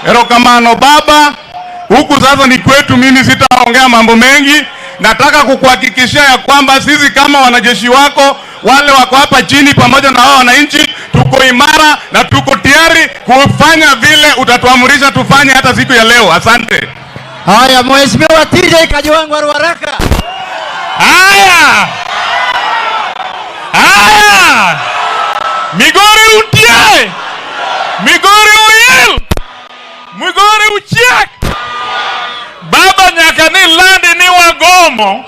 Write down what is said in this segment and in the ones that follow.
Erokamano baba, huku sasa ni kwetu, mimi sitaongea mambo mengi. Nataka kukuhakikishia ya kwamba sisi kama wanajeshi wako wale wako hapa chini pamoja na hao wananchi tuko imara na tuko tayari kufanya vile utatuamurisha tufanye hata siku ya leo. Asante. Haya, Mheshimiwa TJ Kajwang' wa Ruaraka. Haya. Migori utie. Migori uyil. Migori uchiak. Baba nyaka ni landi ni wagomo.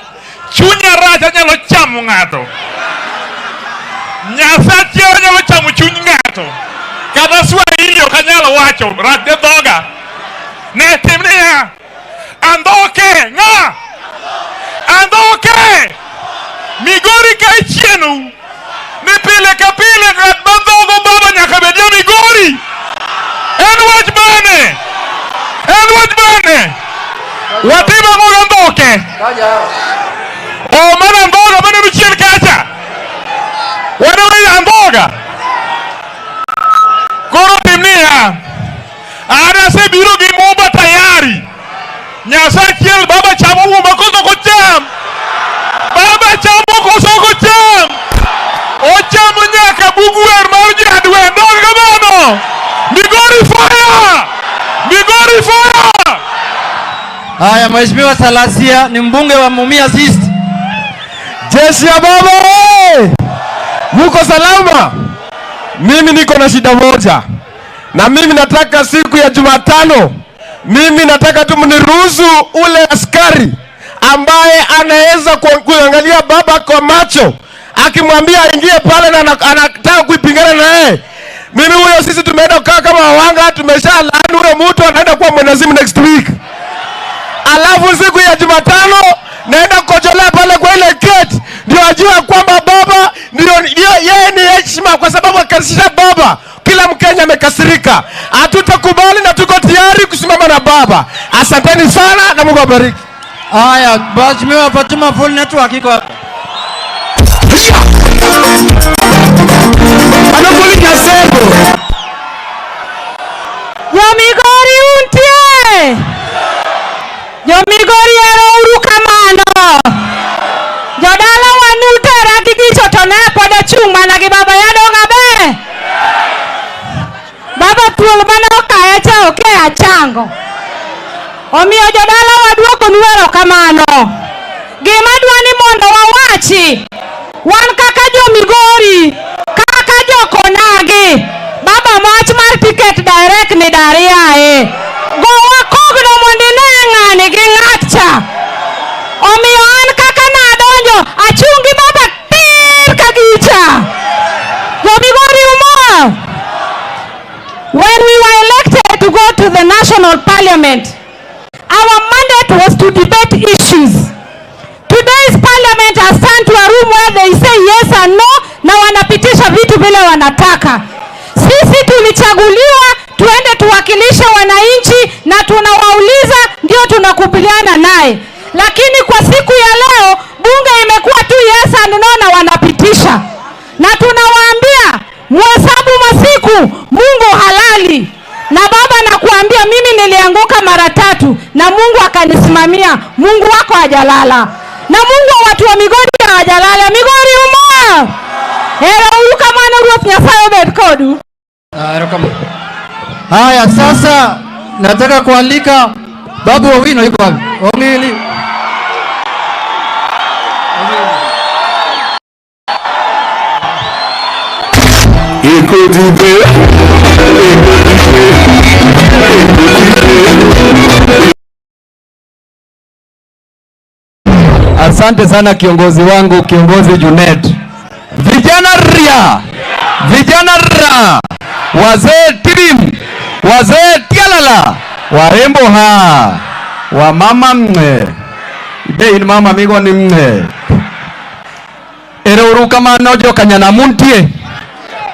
Chunya racha nyalo chamu ng'ato. Nyasachi nyalo chamu chuny ng'ato. Kata Swahili ok anyalo wacho rach dhoga. Ne timni ya. Andoke nga. Andoke. Migori ka ichienu. Ni pile ka pile ng'at mandhogo baba nyaka bedie Migori. En wach bane. Watiba ngoga ndoke. O mana ndoga bane ruchiel kacha. Wana ndoga. Koro timnia. Ana se biro gi mumba tayari. Nyasachiel baba chamo mumba koso ko cham. Baba chamo koso ko cham. O chamo nyaka buguer mar jadwe ndoga bano. Migori fire. Migori fire. Haya, Mheshimiwa Salasia ni mbunge wa Mumias East. Jeshi ya baba, muko salama? Mimi niko na shida moja. Na mimi nataka siku ya Jumatano, mimi nataka tu mniruhusu ule askari ambaye anaweza kuangalia baba kwa macho, akimwambia aingie pale na anataka kuipingana na yeye. Mimi huyo sisi tumeenda kukaa kama wanga, tumeshalaani huyo mtu anaenda kuwa mwenazimu next week. Alafu siku ya Jumatano naenda kujolea pale kwa ile gate, ndio ajue kwamba baba ndio yeye ni heshima, kwa sababu akasisha baba kila Mkenya amekasirika. Hatutakubali na tuko tayari kusimama na baba. Asanteni sana na Mungu awabariki. Haya, Mheshimiwa Fatuma Full Network iko hapa. Anakulika sebo. Yo Migori untie. Yo Migori erokamano. Jodala wanutera gigicho to ne pod chung' mana gi baba yadonga be. Baba thuol mane okaya cha oke achango. Omiyo jodala waduoko nu erokamano. Gima dwani mondo wawachi. Wan kaka jo Migori, kaka jo Konagi. Baba mach mar ticket direct ni dariae. Gowa kogno mondine ng'ani gi ng'atcha. Omiyo an kaka nadonjo achungi baba tir kagicha. Jo Migori umo. When we were elected to go to the national parliament, our mandate was to debate issues. Today's parliament has turned to a room where they say yes and no, na wanapitisha vitu vile wanataka. Sisi tulichaguliwa tuende tuwakilishe wananchi na tunawauliza ndio tunakubaliana naye. Lakini kwa siku ya leo bunge imekuwa tu yes and no na wanapitisha. Na tunawaambia mhesabu masiku, Mungu halali. Na baba nakuambia mimi nilianguka mara 3 na Mungu akanisimamia. Mungu wako hajalala. Na Mungu wa watu wa Migori hajalala. Migori umo. Erokamano Ruoth Nyasaye obed kodu. Erokamano. Haya, sasa nataka kualika Babu Owino yuko wapi? Ongili. Asante sana kiongozi wangu, kiongozi Junet. Vijana ria. Vijana ra. Wazee tirim. Wazee tialala. Warembo ha. Wa mama mne. Ibe mama migo ni mne. Erokamano jokanyana muntie.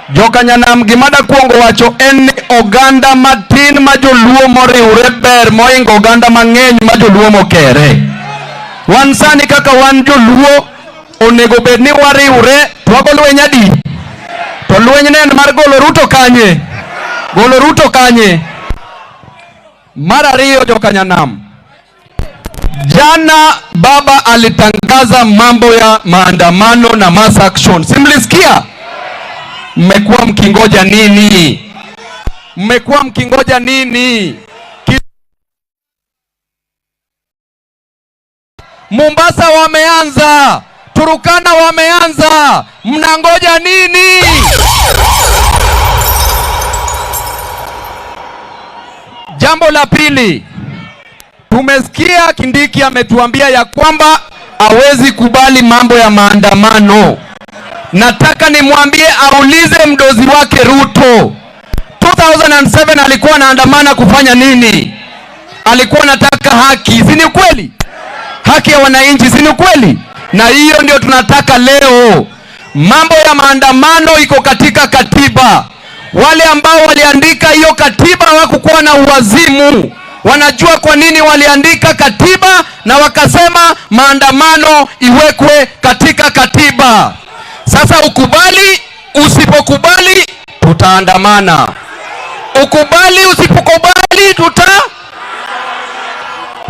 Jokanyanam gimada kuongo wacho en oganda matin ma joluo moriwre ber moingo oganda mang'eny ma joluo mokere. Wan sani kaka wan joluo onego bed ni wariwre twago lweny adi. To lweny nen mar golo Ruto kanye. Golo Ruto kanye. Mara Rio Jokanyanam. Jana baba alitangaza mambo ya maandamano na mass action. Simlisikia? Mmekuwa mkingoja nini? Mmekuwa mkingoja nini? Mombasa wameanza, Turukana wameanza, mnangoja nini? Jambo la pili, tumesikia Kindiki ametuambia ya kwamba hawezi kubali mambo ya maandamano. Nataka nimwambie aulize mdozi wake Ruto. 2007 alikuwa anaandamana kufanya nini? Alikuwa anataka haki, si ni kweli? Haki ya wananchi, si ni kweli? Na hiyo ndio tunataka leo. Mambo ya maandamano iko katika katiba. Wale ambao waliandika hiyo katiba hawakuwa na uwazimu. Wanajua kwa nini waliandika katiba na wakasema maandamano iwekwe katika katiba. Sasa ukubali, usipokubali tutaandamana. Ukubali, usipokubali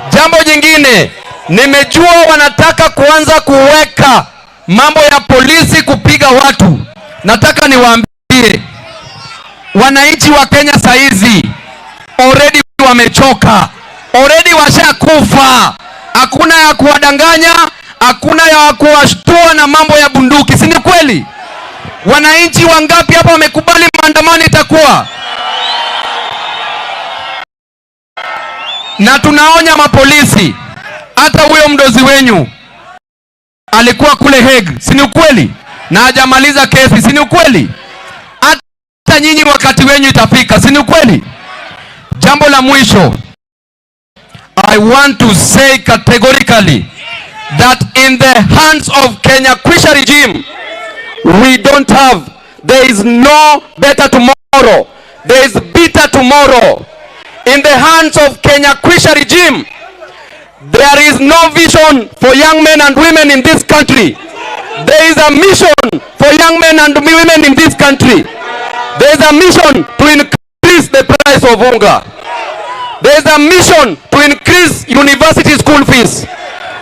Jambo jingine, nimejua wanataka kuanza kuweka mambo ya polisi kupiga watu. Nataka niwaambie wananchi wa Kenya saizi already wamechoka, already washakufa. Hakuna ya kuwadanganya, hakuna ya kuwashtua na mambo ya bunduki, si ni kweli? Wananchi wangapi hapa wamekubali maandamano itakuwa? Na tunaonya mapolisi, hata huyo mdozi wenyu alikuwa kule Hague, si ni kweli? Na hajamaliza kesi, si ni kweli? Hata nyinyi wakati wenyu itafika, si ni kweli? Jambo la mwisho, I want to say categorically that in the hands of Kenya KISII regime, we don't have, there is no better tomorrow, there is bitter tomorrow. In the hands of Kenya KISII regime, there is no vision for young men and women in this country. There is a mission for young men and women in this country. There is a mission to increase the price of hunger. There is a mission to increase university school fees.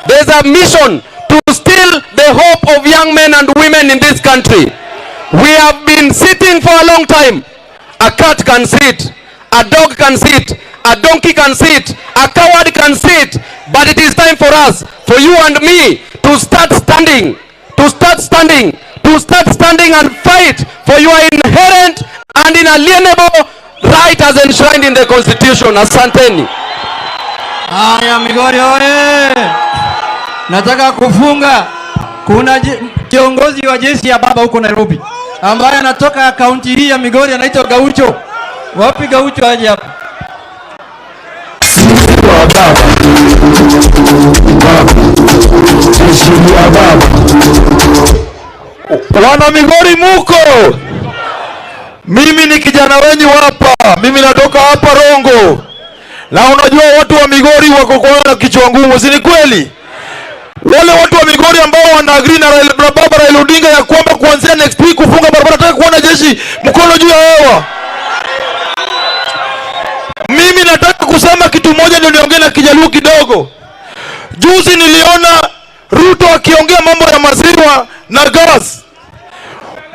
There is a mission to steal the hope of young men and women in this country. We have been sitting for a long time. A cat can sit, a dog can sit, a donkey can sit, a coward can sit, but it is time for us, for you and me, to start standing, and fight for your inherent and inalienable right as enshrined in the Constitution. Asanteni. Haya, Migori oye! Nataka kufunga. Kuna kiongozi wa jeshi ya baba huko Nairobi ambaye anatoka kaunti hii ya Migori, anaitwa Gaucho. Wapi Gaucho aje hapa? Wana Migori muko? Mimi ni kijana wenyu hapa. Mimi natoka hapa Rongo. Na unajua watu wa Migori wako kwa kichwa ngumu, si ni kweli? Wale watu wa Migori ambao wana agree na baba Raila Odinga ya kwamba kuanzia next week kufunga barabara, nataka kuona jeshi mkono juu ya hewa. Mimi nataka kusema kitu moja, ndio niongee na Kijaluo kidogo. Juzi niliona Ruto akiongea mambo ya maziwa na gas.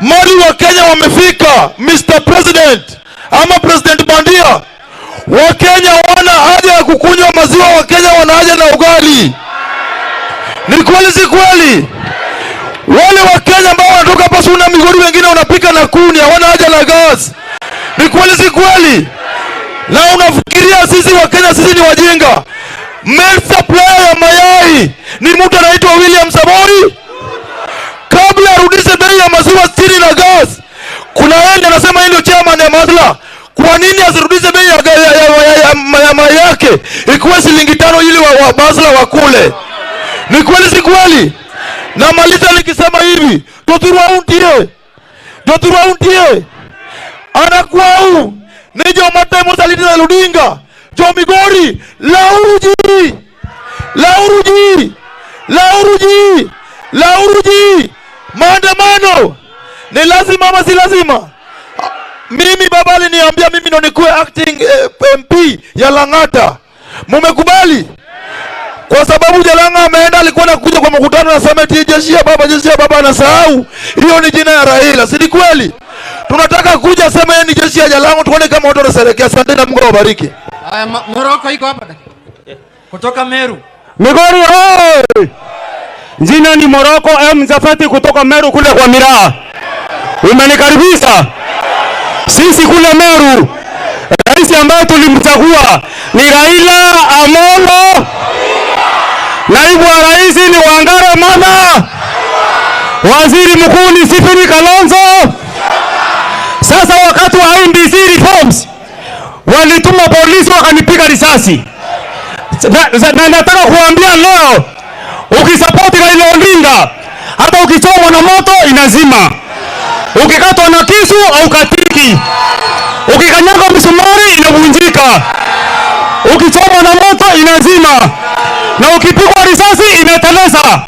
Mali wa Kenya wamefika, Mr. President ama President Bandia. Wa Kenya wana haja ya kukunywa maziwa, wa Kenya wana haja na ugali. Ni kweli si kweli? Wale wa Kenya ambao wanatoka hapa Suna Migori, wengine wanapika na kuni, hawana haja na gas. Ni kweli si kweli? Na unafikiria sisi wa Kenya sisi ni wajinga? Main supplier ya mayai ni mtu anaitwa William Sabori. Kabla arudishe bei ya maziwa stili na gas, kuna yeye anasema yeye ndio chairman ya Masla. Kwa nini asirudishe bei ya mayai yake ikuwe shilingi 5 ili wa Masla wakule? Ni kweli si kweli? Na maliza nikisema hivi, Joturwauntie anakuwa huu nijo matemo saliti za Ludinga jo Migori lauruji maandamano ni lazima ama si lazima? Mimi baba aliniambia mimi ndo nikuwe acting MP ya Lang'ata. Mumekubali? Kwa sababu Jalanga ameenda, alikuwa anakuja kwa mkutano na sema jeshi ya baba anasahau. Hiyo ni jina ya Raila. Si kweli? Tunataka kuja sema yeye ni jeshi ya Jalanga, tuone kama watu wanaserekea. Asante na Mungu awabariki. Haya, Moroko iko hapa. Kutoka Meru. Migori oi! Jina ni Moroko Mzafati kutoka Meru kule kwa Miraa. Umenikaribisha. Sisi kule Meru, rais ambaye tulimchagua ni Raila Amolo. Naibu wa rais ni Wangare Mama. Waziri mkuu ni Stephen Kalonzo. Sasa wakati wa NDC reforms walituma polisi wakanipiga risasi. Na nataka kuambia leo, ukisupport Raila Odinga, hata ukichomwa na moto inazima. Ukikatwa na kisu au katiki, ukikanyaga msumari inavunjika. Ukichomwa na moto inazima, na ukipigwa risasi inateleza.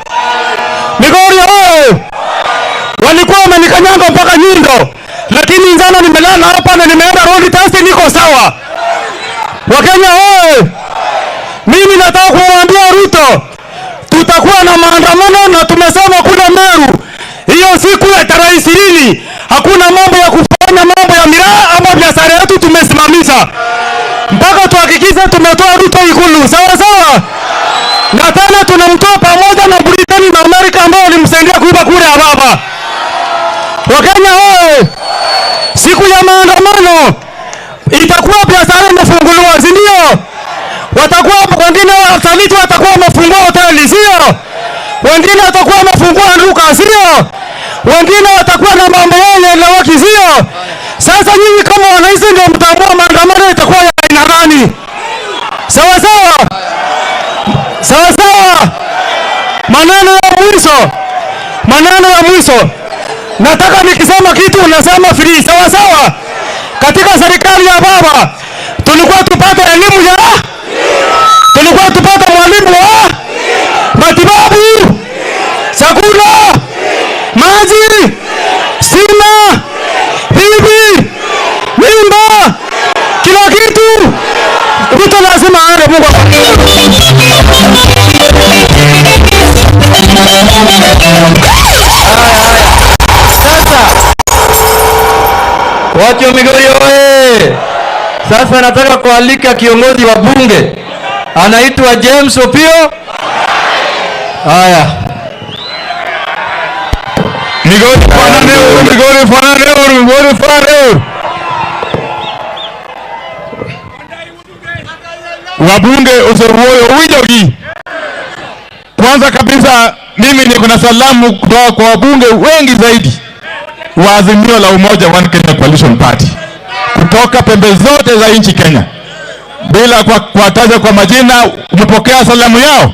Migori wao walikuwa wamenikanyaga mpaka nyindo, lakini njana nimelala hapa na nimeenda road test, niko sawa. Wakenya wao, mimi nataka kumwambia Ruto, tutakuwa na maandamano na tumesema kule Meru hiyo siku ya tarehe 20 hakuna mambo ya kufanya mambo ya miraa ama biashara yetu tumesimamisha. Mpaka tuhakikishe tumetoa Ruto Ikulu. Sawa sawa? Na tena tunamtoa pamoja na Britain na Amerika ambao walimsaidia kuiba kura ya baba. Wakenya wao, siku ya maandamano itakuwa biashara imefunguliwa, si ndio? Watakuwa wengine wasaliti watakuwa wamefungua hoteli, sio? Wengine watakuwa wamefungua duka, sio? Wengine watakuwa na mambo yale eleweki, sio? Sasa nyinyi kama wananchi ndio mtaamua maandamano itakuwa ya aina gani. Sawa sawa? Sawa sawa? Maneno ya mwisho. Nataka nikisema kitu unasema free. Sawa sawa? Katika serikali ya baba tulikuwa tupate elimu ya tulikuwa tupate mwalimu wa matibabu, chakula, maji, stima, bibi, mimba, kila kitu. Ruto lazima aende. Mungu Watu wa Migori oye! Sasa nataka kualika kiongozi wa bunge, anaitwa James Opio. Haya. Migori fananeo. Wabunge usoruoyo uwijogi. Kwanza kabisa mimi niko na salamu kutoka kwa wabunge wengi zaidi wa Azimio la Umoja One Kenya Coalition Party kutoka pembe zote za nchi Kenya. Bila kuwataja kwa majina, umepokea salamu yao?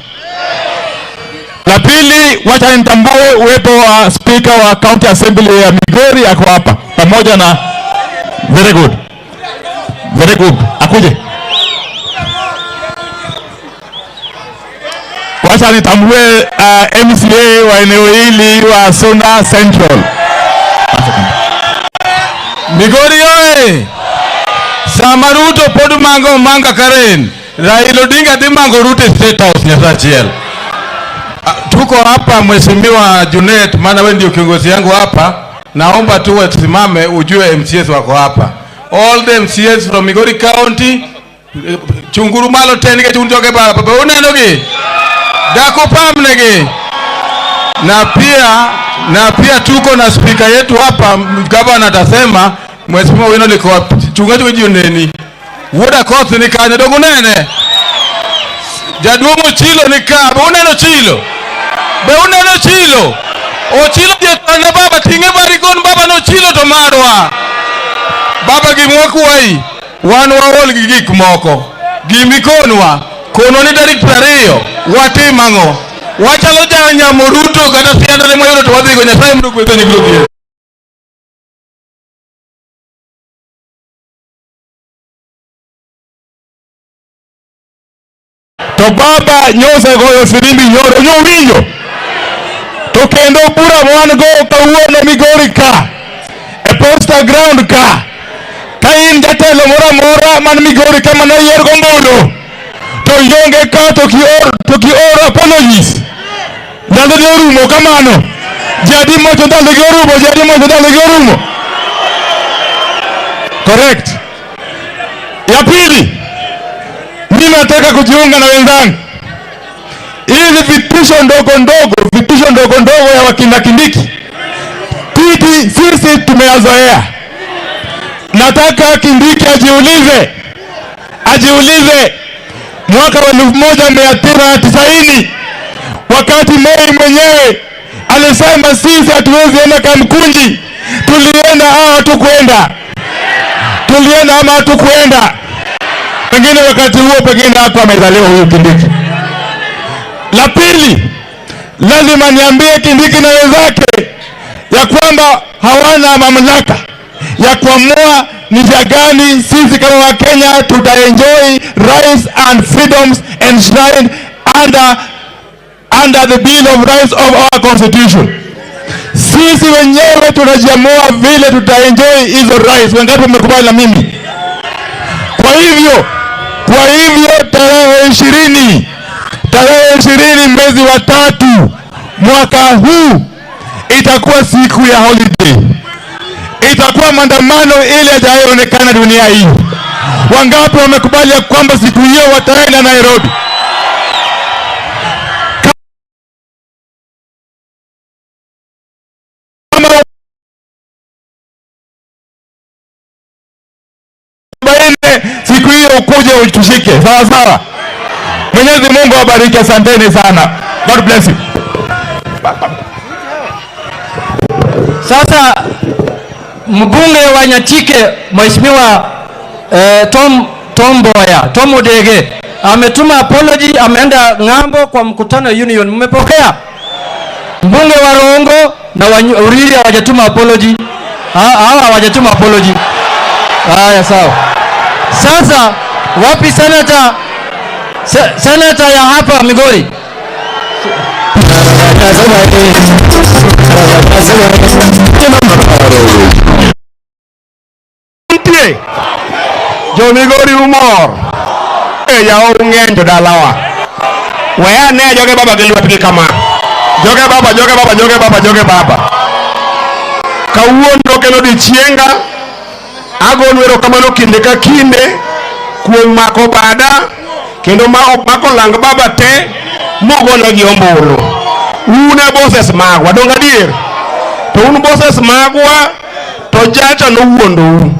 La pili, wacha nitambue uwepo wa speaker wa County Assembly ya Migori, ako hapa pamoja na very good akuje. Wacha nitambue MCA wa eneo hili wa Sona Central. Migori oye! Samaruto podu mango manga Karen. Raila Odinga di mango Ruto State House Nyasachiel. Tuko hapa Mheshimiwa Junet, maana wewe ndio kiongozi yangu hapa. Naomba tu wasimame ujue MCAs wako hapa. All the MCAs from Migori County. Chunguru malo tenike chunjoke baba. Baba unenogi? Dako pamnege. Na pia tuko na speaker yetu hapa, gavana atasema Mheshimiwa wino liko chungaji wejioneni. Woda kothi ni kanya dogo nene. Jaduomo chilo ni kaa. Beuneno chilo. O chilo jetana baba tinge barikon baba no chilo to marwa. Baba gimwaku wai. Wanu wa hol gigik moko. Gimikonwa. Kono ni darik prario. Wati mango. Wachalo janya Moruto kata sianda ni moyo to wadhi kwenye sai mdu kweto ni grupi. To baba nyose goyo firimbi nyoro nyowinjo. To kendo pura mwan go kawuono Migori ka. E poster ground ka. kain jatelo mora man Migori kama na yer gombolo to yonge ka to kior apologies ndalo orumo kamano jadi mocho ndalo orumo correct. Ya pili, mimi nataka kujiunga na wenzangu. Hizi vitisho ndogo ndogo ya wakina Kindiki sisi tumeyazoea. Nataka Kindiki ajiulize mwaka wa 1990 wakati Moi mwenyewe alisema sisi hatuwezi enda Kamkunji, tulienda au hatukwenda? Tulienda ama hatukwenda? Pengine wakati huo pengine hapo amezaliwa huyu Kindiki. La pili, lazima niambie Kindiki na wenzake ya kwamba hawana mamlaka ya kuamua ni njia gani sisi kama Wakenya tutaenjoy rights and freedoms enshrined under the Bill of Rights of our Constitution. Sisi wenyewe tunajiamua vile tutaenjoy hizo rights. Wangapi wamekubali na mimi? Kwa hivyo tarehe 20 mwezi wa 3 mwaka huu itakuwa siku ya holiday. Itakuwa maandamano ile hajaonekana dunia hii. Wangapi wamekubali ya kwamba siku hiyo wataenda Nairobi? Siku hiyo ukuje utushike. Sawa sawa. Mwenyezi Mungu awabariki, asanteni sana. God bless you. Sasa mbunge wa Nyatike Mheshimiwa Tom Odege ametuma apology, ameenda ng'ambo kwa mkutano union. Mmepokea? Mbunge wa Rongo na Uriri hawajatuma apology. Hawa hawajatuma apology. Haya sawa. Sasa wapi senator ya hapa Migori? Jo Migori umor ya ung'enjo dalawa wea ne joge baba gi lwetgi kama joge baba kawuono kendo dichienga agolo erokamano kinde ka kinde kuom mako bada kendo mako lang baba te mogona gi ombulu. Une bosses magwa donga dier to un bosses magwa to jacha no wuondo.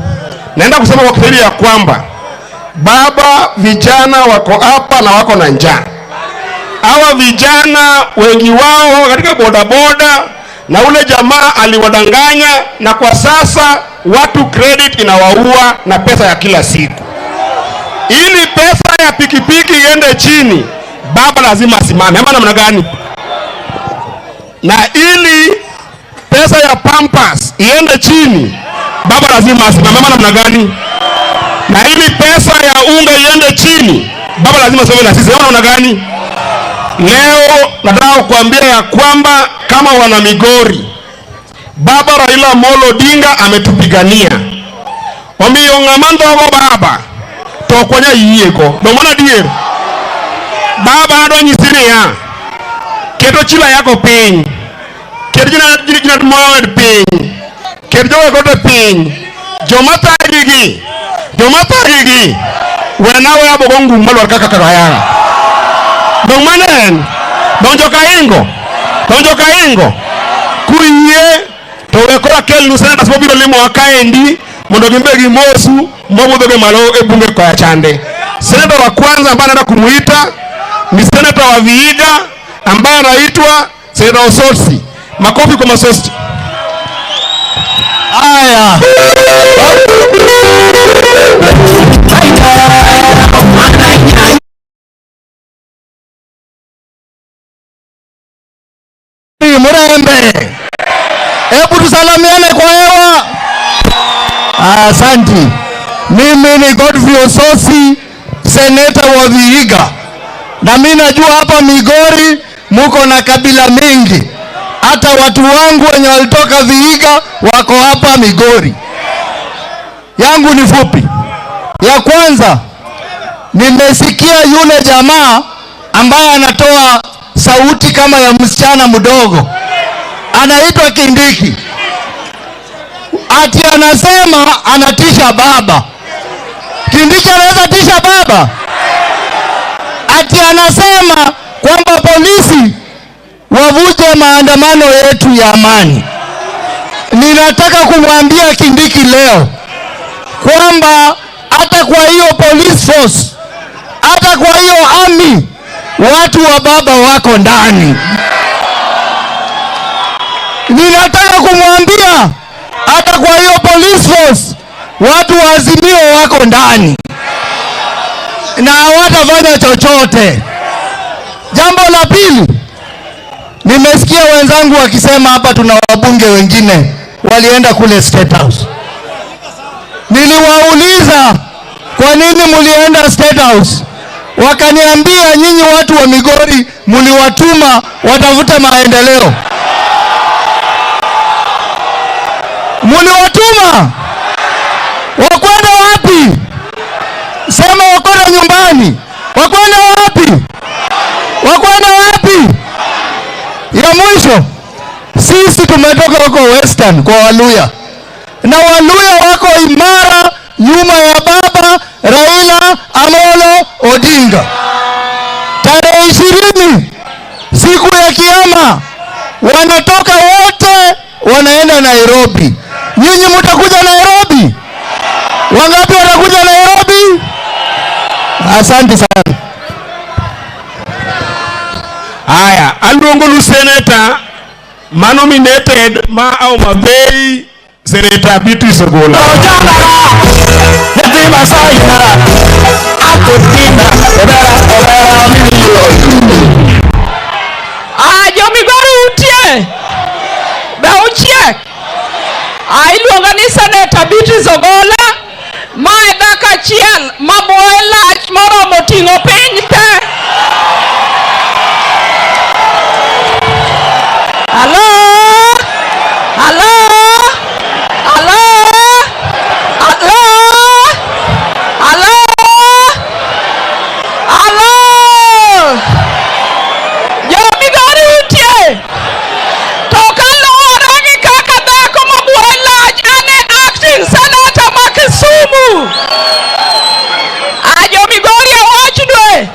Naenda kusema kwa kiswahili ya kwamba baba, vijana wako hapa na wako na njaa. Hawa vijana wengi wao katika bodaboda na ule jamaa aliwadanganya, na kwa sasa watu credit inawaua na pesa ya kila siku. Ili pesa ya pikipiki iende chini, baba lazima asimame ama namna gani? Na ili pesa ya Pampers iende chini, baba lazima asimame ama namna gani? Na ili pesa ya unga iende chini, baba lazima asimame na sisi ama namna gani? Leo nataka kuambia ya kwamba kama wana Migori, baba Raila Amolo Odinga ametupigania. Omiyo ng'amando go baba to konya yieko. Do mana dier. Baba ado nyisini ya. Keto chila yako piny. Keto jina moed piny. Keto jowe kote piny. Jomata higi. Wenawe abogo nguma lwar kaka kagayanga. Dong manen. Donjo ka ingo. Kuye to wekora kel nusena tasmo biro limo wakaendi mondo gimbe gimosu mbobudho ge malo e bunge kwa chande. Senator wa kwanza ambaye anaenda kumuita ni senator wa Vihiga ambaye anaitwa Senator Ososi. Makofi kwa Masosi. Haya. Murembe. Hebu tusalamiane kwa hewa. Asante. Mimi ni Godfrey Ososi, seneta wa Vihiga. Na mimi najua hapa Migori muko na kabila mingi. Hata watu wangu wenye walitoka Vihiga wako hapa Migori. yangu ni fupi. Ya kwanza, nimesikia yule jamaa ambaye anatoa sauti kama ya msichana mdogo, anaitwa Kindiki, ati anasema anatisha baba. Kindiki anaweza tisha baba? Ati anasema kwamba polisi wavuje maandamano yetu ya amani. Ninataka kumwambia Kindiki leo kwamba hata kwa hiyo police force, hata kwa hiyo army, watu wa baba wako ndani. Ninataka kumwambia hata kwa hiyo police force, watu wa Azimio wako ndani na hawatafanya chochote. Jambo la pili, nimesikia wenzangu wakisema hapa tuna wabunge wengine walienda kule State House. Niliwauliza kwa nini mulienda State House? Wakaniambia nyinyi watu wa Migori muliwatuma watafute maendeleo. Muliwatuma wakwenda wapi? Sema wakwenda nyumbani. Wakwenda wapi? Wakwenda wapi? Ya mwisho, sisi tumetoka huko Western kwa Waluya, na Waluya wako imara nyuma ya baba Raila Amolo Odinga. Tarehe 20 siku ya Kiyama wanatoka wote wanaenda Nairobi. Nyinyi mtakuja Nairobi? Wangapi watakuja Nairobi? Asante sana. Haya, aluongolu senator nominated ma au mabei Senator Beatrice Ogola. Jo Migori utie be uchiek. Iluonga ni Senator Beatrice Ogola ma e dhaka chiel ma boe lach moromo ting'o piny te. Hello? Hello? Hello? Hello? Hello? Hello? Jo Migori utie. To kaluwore gi kaka dhako ma boe lach ane acting senator ma Kisumu. Jo Migori awachnue,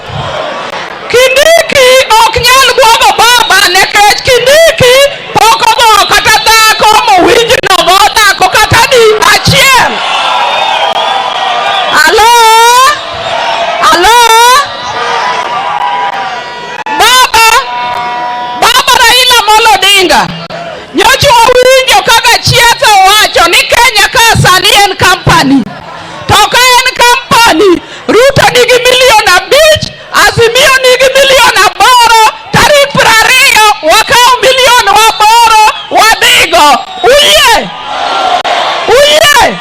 Kindiki ok nyal buogo baba nekech Kindiki pok ogo kata dhako mowinj nogo dhako kata di achiel. Hello? Hello? Baba Raila Amolo Odinga nyocha wawinjo kaka Chietho owacho ni Kenya ka sani en company. To ka en company, Ruto nigi milion 5, Azimio nigi milion 8, tarik 20 wakao milion 8 wadhigo. Uye? Uye?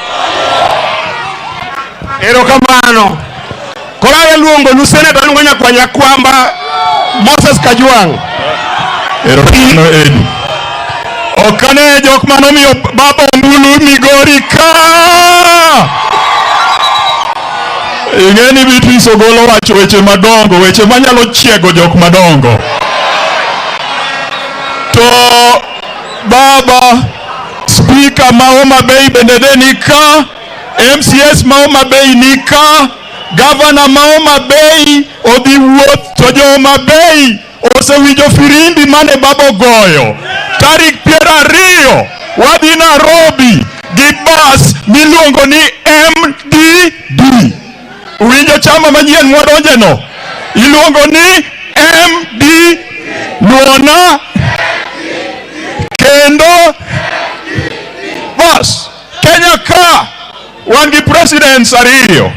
Erokamano. Kora luongo lu senator ngonya kwa nyakwamba Moses Kajwang'. Erokamano Edi. Okane jok manomiyo baba ombulu Migori ka. Ingeni Beatrice Ogola wacho weche madongo, weche manyalo chiego jok madongo. To baba speaker ma Homa Bay bende nika, MCS ma Homa Bay nika, governor ma Homa Bay odhi wuoth to jo Homa Bay osewinjo firimbi mane baba goyo. Tarik 20 wadhi Nairobi gi bus miluongo ni MDD. Uwinjo chama manyien mwadonje no iluongo ni MD Luona kendo bas Kenya ka wangi presidents ariyo.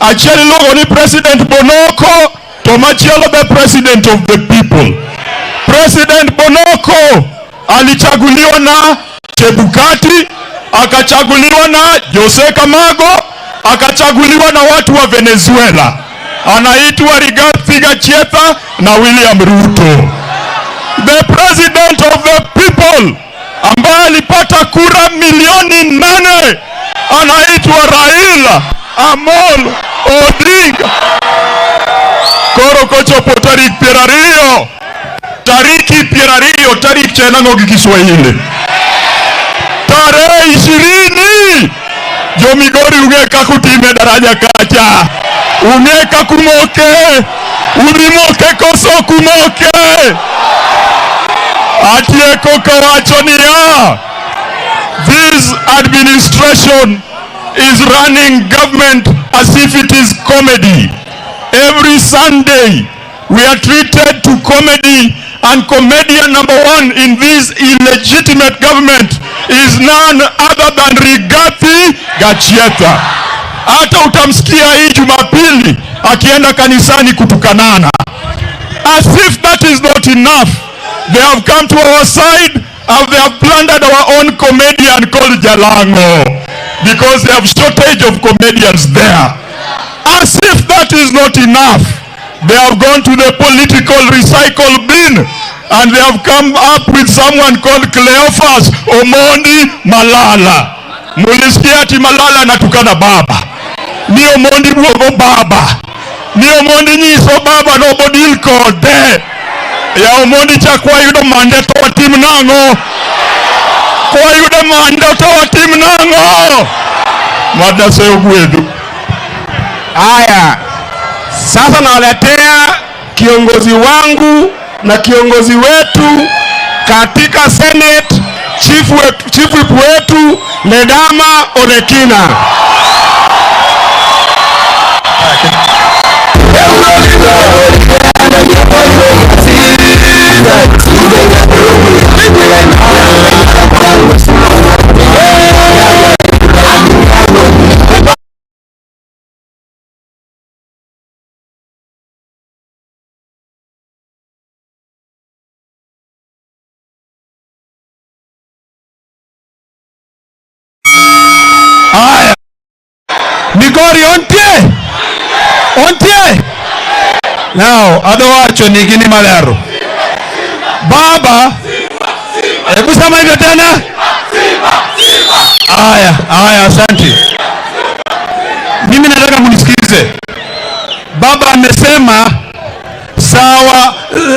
Achiel iluongo ni President Bonoko to machielo be President of the People. President Bonoko alichaguliwa na Chebukati, akachaguliwa na Jose Kamago, akachaguliwa na watu wa Venezuela. Anaitwa Rigathi Gachagua na William Ruto. The President of the People ambaye alipata kura milioni 8 anaitwa Raila Amolo Odinga. Koro kochopo tarik 20, tarik chenango gi Kiswahili. Tarehe 20 jo Migori ung'e kakutime daraja kacha, ung'e kakumoke, unimoke koso kumoke. Atieko kawacho niya, this administration is running government as if it is comedy. Every Sunday we are treated to comedy, and comedian number 1 in this illegitimate government is none other than Rigathi Gachagua. Hata utamsikia hii Jumapili akienda kanisani kutukanana. As if that is not enough, they have come to our side and they have plundered our own comedian called Jalango, because they have shortage of comedians there. As if that is not enough, they have gone to the political recycle bin and they have come up with someone called Cleophas Omondi Malala. Mulisikia ati Malala anatukana baba. Ni Omondi buogo baba. Ni Omondi nyiso baba no bodil kode. Ya Omondi chakwa yudo mande to tim nango. Kwa yudo mande to tim nango. Mada seo gwedu. Aya, sasa nawaletea kiongozi wangu na kiongozi wetu katika Senate, chief whip wetu Ledama Orekina. Aya, Migori ontie. Now, adowacho ni gini malero. Baba, hebu sema hivyo tena. Aya, asante. Mimi nataka munisikize. Baba amesema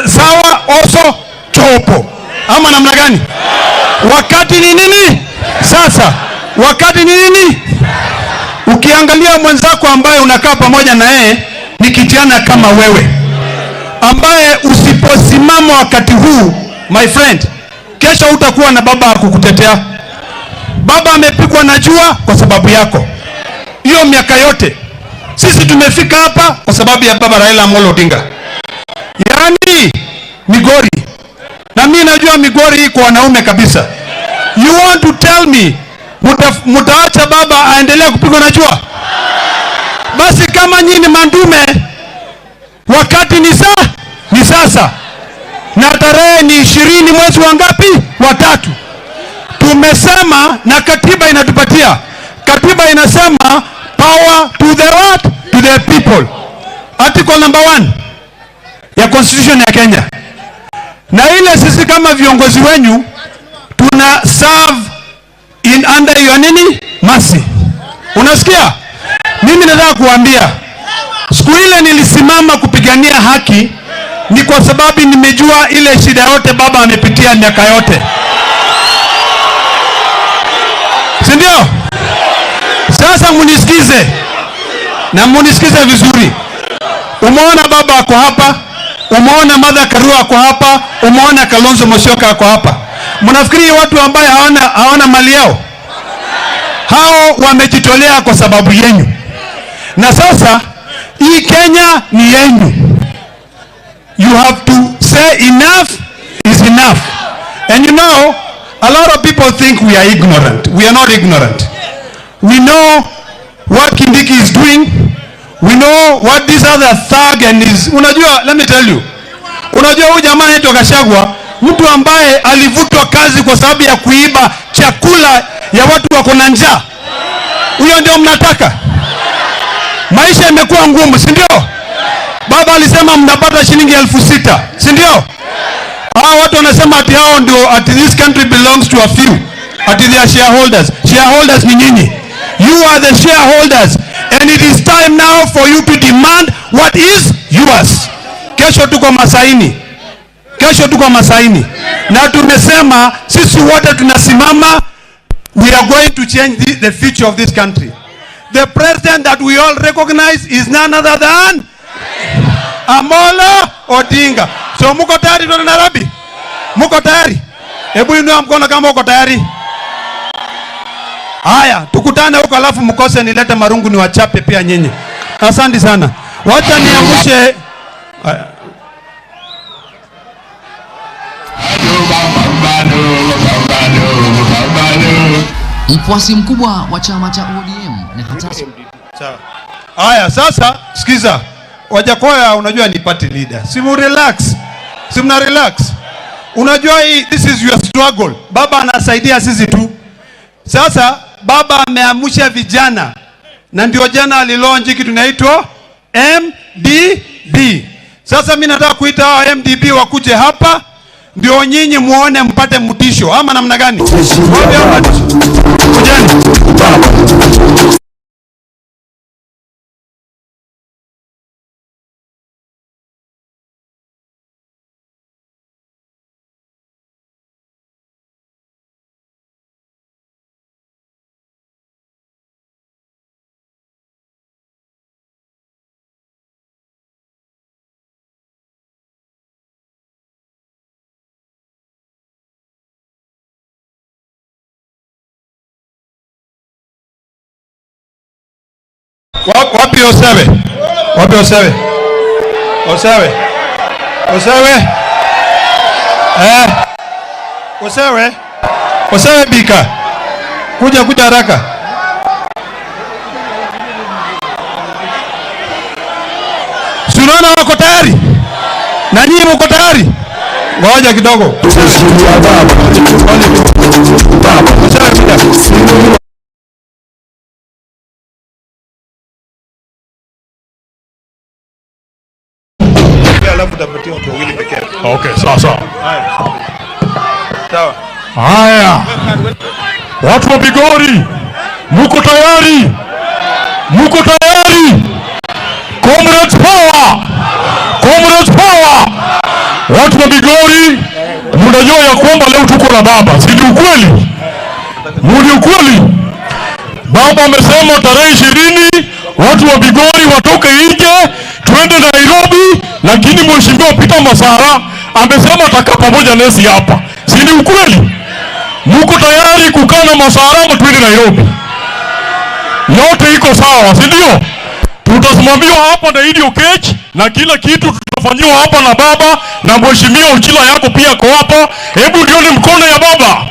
sawa oso chopo. Ama namna gani? Wakati ni nini? Sasa wakati ni nini? Ukiangalia mwenzako ambaye unakaa pamoja na yeye ni kijana kama wewe, ambaye usiposimama wakati huu, my friend, kesho utakuwa na baba kukutetea. Baba amepigwa na jua kwa sababu yako. Hiyo miaka yote sisi tumefika hapa kwa sababu ya baba Raila Amolo Odinga. Yaani Migori, na mimi najua Migori iko wanaume kabisa. You want to tell me mutaacha baba aendelea kupigwa na jua? Basi kama nyinyi mandume, wakati ni sasa, na tarehe ni 20 mwezi wa ngapi? Wa 3. Tumesema na katiba inatupatia. Katiba inasema power to the what? To the people. Article number 1 ya constitution ya Kenya. Na ile sisi kama viongozi wenyu tuna serve in under your nini? Mercy. Unasikia? Mimi nataka kuambia, siku ile nilisimama kupigania haki ni kwa sababu nimejua ile shida yote baba amepitia miaka yote. Si ndio? Sasa munisikize. Na munisikize vizuri. Umeona baba ako hapa, umeona Martha Karua ako hapa, umeona Kalonzo Musyoka ako hapa. Mnafikiri watu ambaye hawana mali yao? Hao wamejitolea kwa sababu yenu. Na sasa hii Kenya ni yenu. You have to say enough is enough. And you know, a lot of people think we are ignorant. We are not ignorant. We know what Kindiki is doing. We know what this other thug and is. Unajua, let me tell you. Unajua huyu jamaa anaitwa Gachagua, mtu ambaye alivutwa kazi kwa sababu ya kuiba chakula ya watu wako na njaa. Huyo ndio mnataka? Maisha yamekuwa ngumu, si ndio? Baba alisema mnapata shilingi 6,000, si ndio? Hao watu wanasema ati hao ndio, ati this country belongs to a few. Ati they are shareholders. Shareholders ni nyinyi. You are the shareholders, and it is time now for you to demand what is yours. Kesho tuko Masaini. Kesho tuko Masaini. Na tumesema sisi wote tunasimama. We are going to change the future of this country. The president that we all recognize is none other than Amolo Odinga. So muko tayari tuende Nairobi? Muko tayari? Hebu inua mkono kama uko tayari. Haya, tukutane huko alafu mkose nilete marungu ni wachape pia nyinyi. Asante sana. Wacha niangushe. Mfuasi mkubwa wa chama cha ODM na hata sawa. Haya, sasa sikiza. Wajakoya unajua ni party leader. Simu relax. Simna relax. Unajua hii, this is your struggle. Baba anasaidia sisi tu. Sasa baba ameamsha vijana. Na ndio jana alilaunch kitu tunaitwa MDB. Sasa mimi nataka kuita hao MDB wakuje hapa ndio nyinyi muone mpate mtisho ama namna gani? Wapi Osewe? Wapi Osewe? Osewe? Osewe? Osewe? Osewe bika. Kuja haraka. Sunaona wako tayari? Na nyinyi mko tayari? Ngoja kidogo. Okay, sawa. Haya. Watu wa Migori, muko tayari? Muko tayari? Comrades power! Comrades power! Watu wa Migori, mnajua ya kwamba leo tuko na baba. Si ukweli? Ni ukweli. Baba amesema tarehe 20 watu wa Migori watoke nje twende Nairobi, lakini mheshimiwa Peter Masara amesema ataka pamoja nasi hapa. Si ni ukweli? Muko tayari kukaa na Masara twende Nairobi? Yote iko sawa, si ndio? Tutasimamiwa hapa na Idi Okech na kila kitu tutafanywa hapa na baba na mheshimiwa Uchila yako pia kwa hapa. Hebu nione mkono ya baba.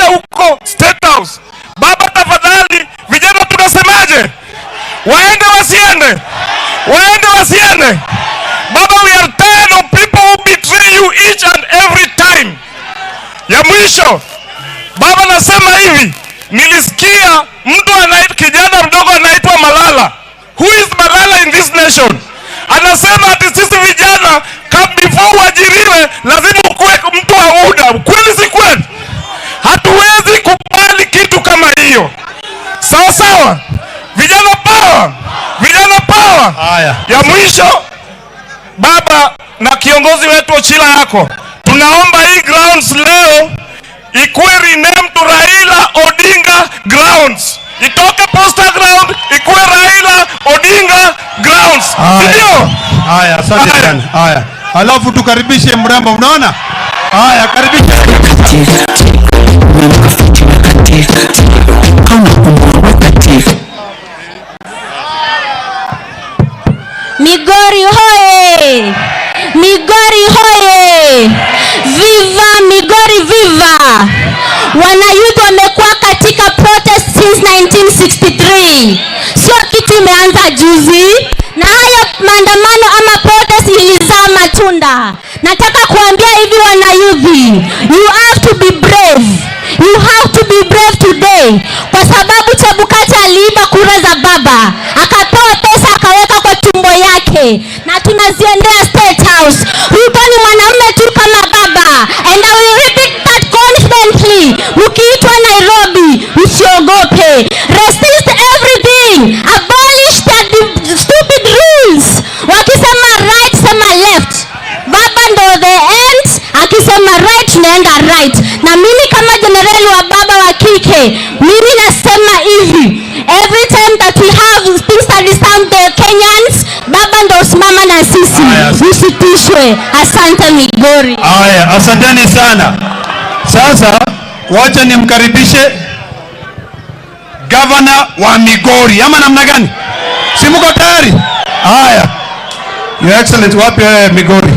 Huko State House. Baba tafadhali, vijana tunasemaje? Waende wasiende? Waende wasiende? Baba, we are tired of people who betray you each and every time. Ya mwisho, baba nasema hivi, nilisikia mtu anaitwa kijana mdogo anaitwa Malala. Who is Malala in this nation? Anasema ati sisi vijana before uajiriwe lazima ukuwe mtu wa UDA. Kweli si kweli? Hatuwezi kubali kitu kama hiyo. Sawa sawa. Vijana power. Vijana power. Haya. Ya mwisho, baba na kiongozi wetu Ochila yako, tunaomba hii grounds leo ikuwe renamed to Raila Odinga Grounds. Itoke Posta Ground ikuwe Raila Odinga Grounds. Ndio. Haya, asante sana. Haya. Alafu tukaribishe mrembo, unaona? Haya, karibisha. Migori hoye! Migori hoye! Viva Migori viva! Wanayouth wamekuwa katika protest since 1963. Sio kitu imeanza juzi. Na haya maandamano ama protest ilizaa matunda. Nataka kuambia hivi wanayouthi, you have to be brave. You have to be brave today. Kwa sababu Chebukati aliiba kura za baba. Akapewa pesa akaweka kwa tumbo yake. Na tunaziendea State House. Ruto ni mwanamume tu kama baba. And I will repeat that confidently. Ukiitwa Nairobi, usiogope. Resist everything. Abolish the stupid rules. Wakisema right, sema left. Baba ndo the end. Akisema right, tunaenda right. Na mimi kama generali wa baba wa kike, mimi nasema hivi, every time that we have things that disturb the Kenyans, baba ndo simama na sisi. Usitishwe. Asante Migori. Haya, asanteni sana. Sasa wacha nimkaribishe Governor wa Migori. Ama namna gani? Si mko tayari? Haya. Your Excellency, wapi Migori?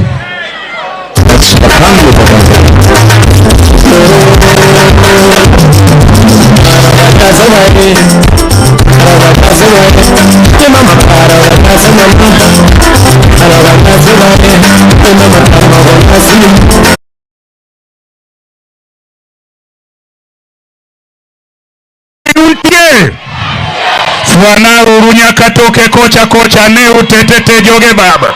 Swana urunya katoke kocha ne utetete joge baba.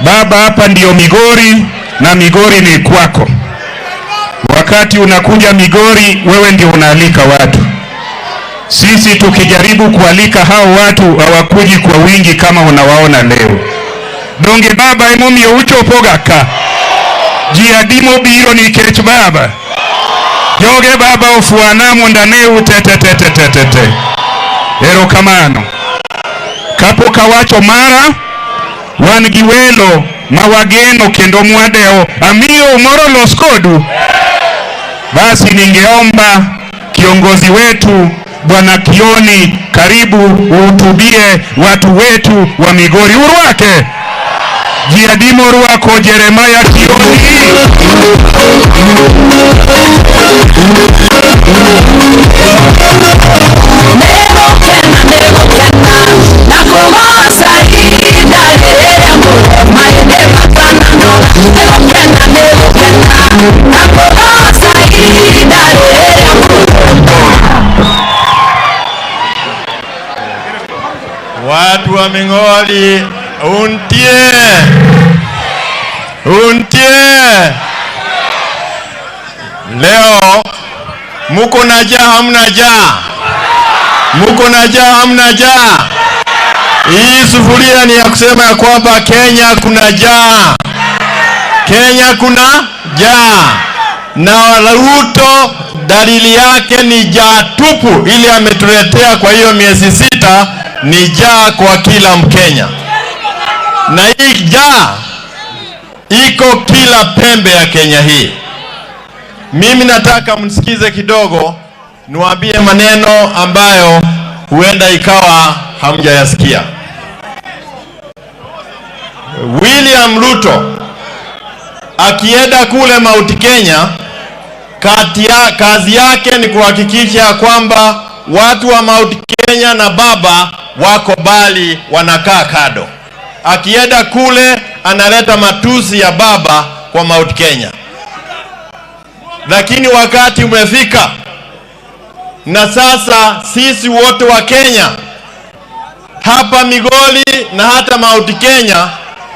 Baba, hapa ndio Migori na Migori ni kwako. Wakati unakuja Migori, wewe ndio unaalika watu. Sisi tukijaribu kualika hao watu hawakuji kwa wingi kama unawaona leo. Donge baba imomio uchopogaka. Jiadimo biro ni kech baba. Joge baba ufuana mundane utetetetetetete. Ero kamano. Kapo kawacho mara wan giwelo mawageno kendo mwadeo amio moro loskodu. Basi ningeomba kiongozi wetu Bwana Kioni, karibu uhutubie watu wetu wa Migori. Urwake jiadimo ruako Jeremiah Kioni. Watu wa Migori, untie. Leo muko na njaa hamna njaa? Muko na njaa hamna njaa? Hii sufuria ni ya kusema ya kwamba Kenya kuna njaa. Kenya kuna njaa. Na Ruto dalili yake ni njaa tupu, ili ametuletea kwa hiyo miezi 6 ni njaa kwa kila Mkenya. Na hii njaa iko kila pembe ya Kenya hii. Mimi nataka mnisikize kidogo, niwaambie maneno ambayo huenda ikawa hamjayasikia. William Ruto akienda kule Mount Kenya, kazi yake ni kuhakikisha kwamba watu wa Mount Kenya na baba wako bali, wanakaa kado. Akienda kule analeta matusi ya baba kwa Mount Kenya. Lakini wakati umefika, na sasa sisi wote wa Kenya hapa Migori na hata Mount Kenya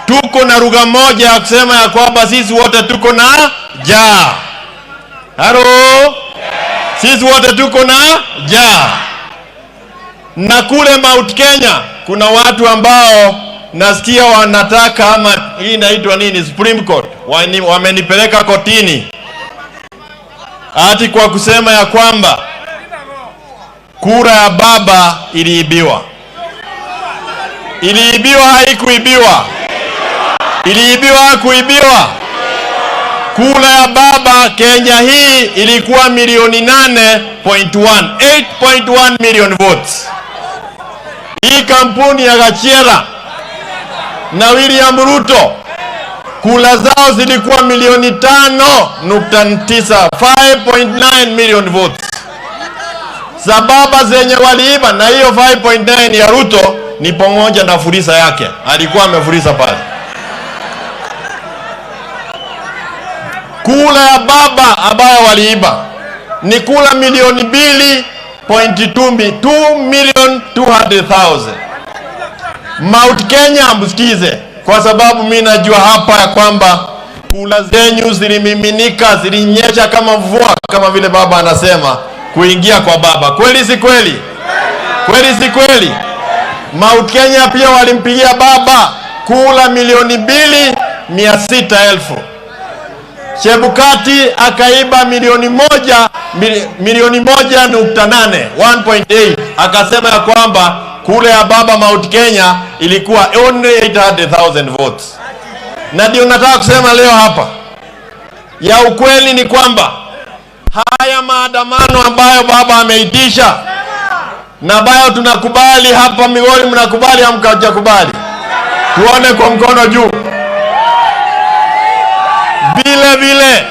tuko na lugha moja ya kusema ya kwamba sisi wote tuko na njaa. Halo? Sisi wote tuko na njaa. Na kule Mount Kenya kuna watu ambao nasikia wanataka, ama hii inaitwa nini, Supreme Court, wamenipeleka kotini ati kwa kusema ya kwamba kura ya baba iliibiwa. Iliibiwa haikuibiwa? Iliibiwa haikuibiwa? Kura ya baba Kenya hii ilikuwa milioni 8.1 million votes. Hii kampuni ya Gachiera na William Ruto kula zao zilikuwa milioni 5.9, 5.9 million votes. Sababa zenye waliiba na hiyo 5.9 ya Ruto ni pamoja na furisa yake, alikuwa amefurisa pale. Kula ya baba ambayo waliiba ni kula milioni 2.200,000. Mount Kenya msikize, kwa sababu mimi najua hapa ya kwamba kula zenyu zilimiminika, zilinyesha kama mvua, kama vile baba anasema, kuingia kwa baba. Kweli si kweli? Kweli si kweli? Mount Kenya pia walimpigia baba kula milioni 2,600,000. Chebukati akaiba milioni 1.8, 1.8. Akasema ya kwamba kule ya baba Mount Kenya ilikuwa only 800,000 votes. Na ndio nataka kusema leo hapa, ya ukweli ni kwamba haya maandamano ambayo baba ameitisha na ambayo tunakubali hapa Migori, mnakubali au mkajakubali? Tuone kwa mkono juu. Vile vile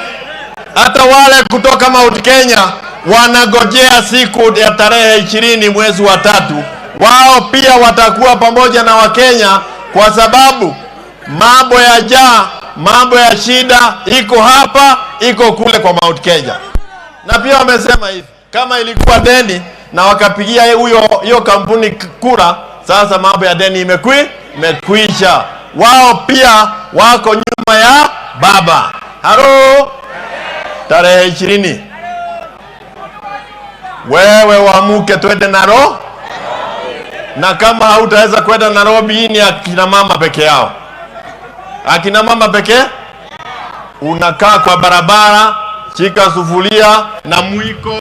hata wale kutoka Mount Kenya wanagojea siku ya tarehe 20 mwezi wa 3. Wao pia watakuwa pamoja na Wakenya, kwa sababu mambo ya jaa, mambo ya shida iko hapa, iko kule kwa Mount Kenya. Na pia wamesema hivi, kama ilikuwa deni na wakapigia hiyo kampuni kura, sasa mambo ya deni imekwisha. Wao pia wako nyuma ya baba. Halo, tarehe 20 wewe waamuke twende Nairobi. Na kama hautaweza kwenda Nairobi, ni akina mama peke yao. Akina mama peke, unakaa kwa barabara, chika sufuria na mwiko,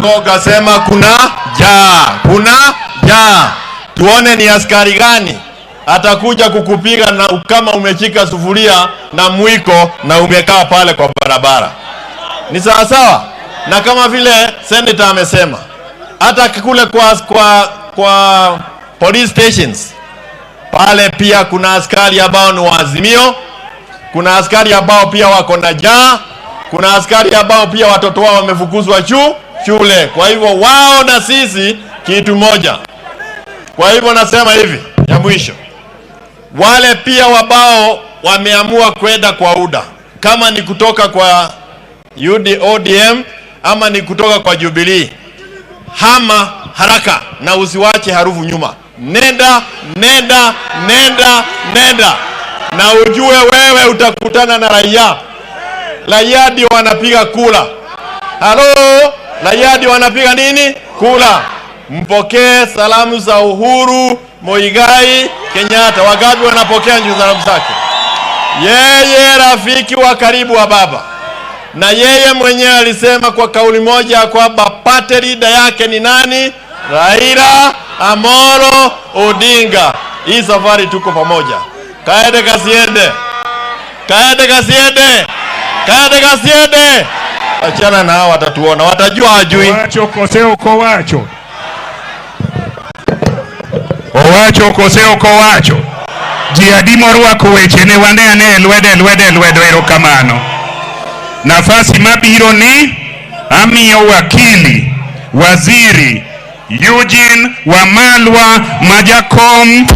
goga sema kuna jaa. Tuone ni askari gani atakuja kukupiga na kama umechika sufuria na mwiko na umekaa pale kwa barabara. Ni sawa sawa? Na kama vile senator amesema, hata kule kwa police stations pale pia kuna askari ambao ni wa Azimio, kuna askari ambao pia wako na jaa, kuna askari ambao pia watoto wao wamefukuzwa shule. Kwa hivyo wao na sisi kitu moja. Kwa hivyo nasema hivi ya mwisho, wale pia wabao wameamua kwenda kwa UDA, kama ni kutoka kwa ODM ama ni kutoka kwa Jubilee, hama haraka na usiwache harufu nyuma. Nenda na ujue wewe utakutana na raia. Raia ndio wanapiga kula. Halo, raia ndio wanapiga nini? Kula. Mpokee salamu za Uhuru Muigai Kenyatta. Wagabi wanapokea salamu zake. Yeye rafiki wa karibu wa baba, na yeye mwenyewe alisema kwa kauli moja kwamba party leader yake ni nani? Raila Amolo Odinga. Hii safari tuko pamoja. Kaende kasiende. Achana na hao, watatuona, watajua hajui. Owacho koseo ko wacho. Owacho koseo ko wacho. Jiadimo ruako weche ne wane lwedo erokamano. Nafasi mabiro ni amiyo wakili waziri Eugene Wamalwa majakom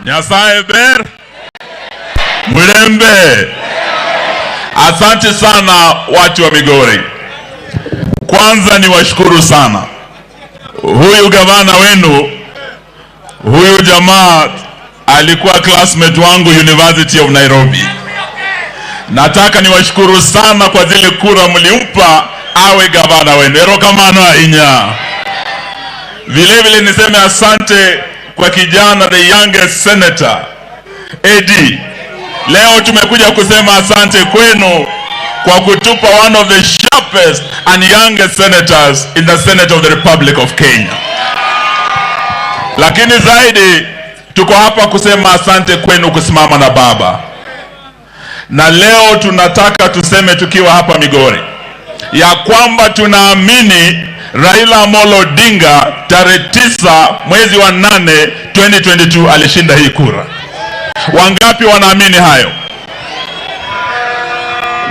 Nyasaye ber Mulembe. Asante sana watu wa Migori. Kwanza ni washukuru sana huyu gavana wenu, huyu jamaa alikuwa classmate wangu University of Nairobi. Nataka niwashukuru sana kwa zile kura mlimpa awe gavana wenu. Erokamano ahinya. Vile vile niseme asante kwa kijana, the youngest senator, AD. Leo tumekuja kusema asante kwenu kwa kutupa one of the sharpest and youngest senators in the Senate of the Republic of Kenya. Lakini zaidi tuko hapa kusema asante kwenu kusimama na baba. Na leo tunataka tuseme tukiwa hapa Migori ya kwamba tunaamini Raila Amolo Odinga tarehe 9 mwezi wa 8 2022 alishinda hii kura. Wangapi wanaamini hayo?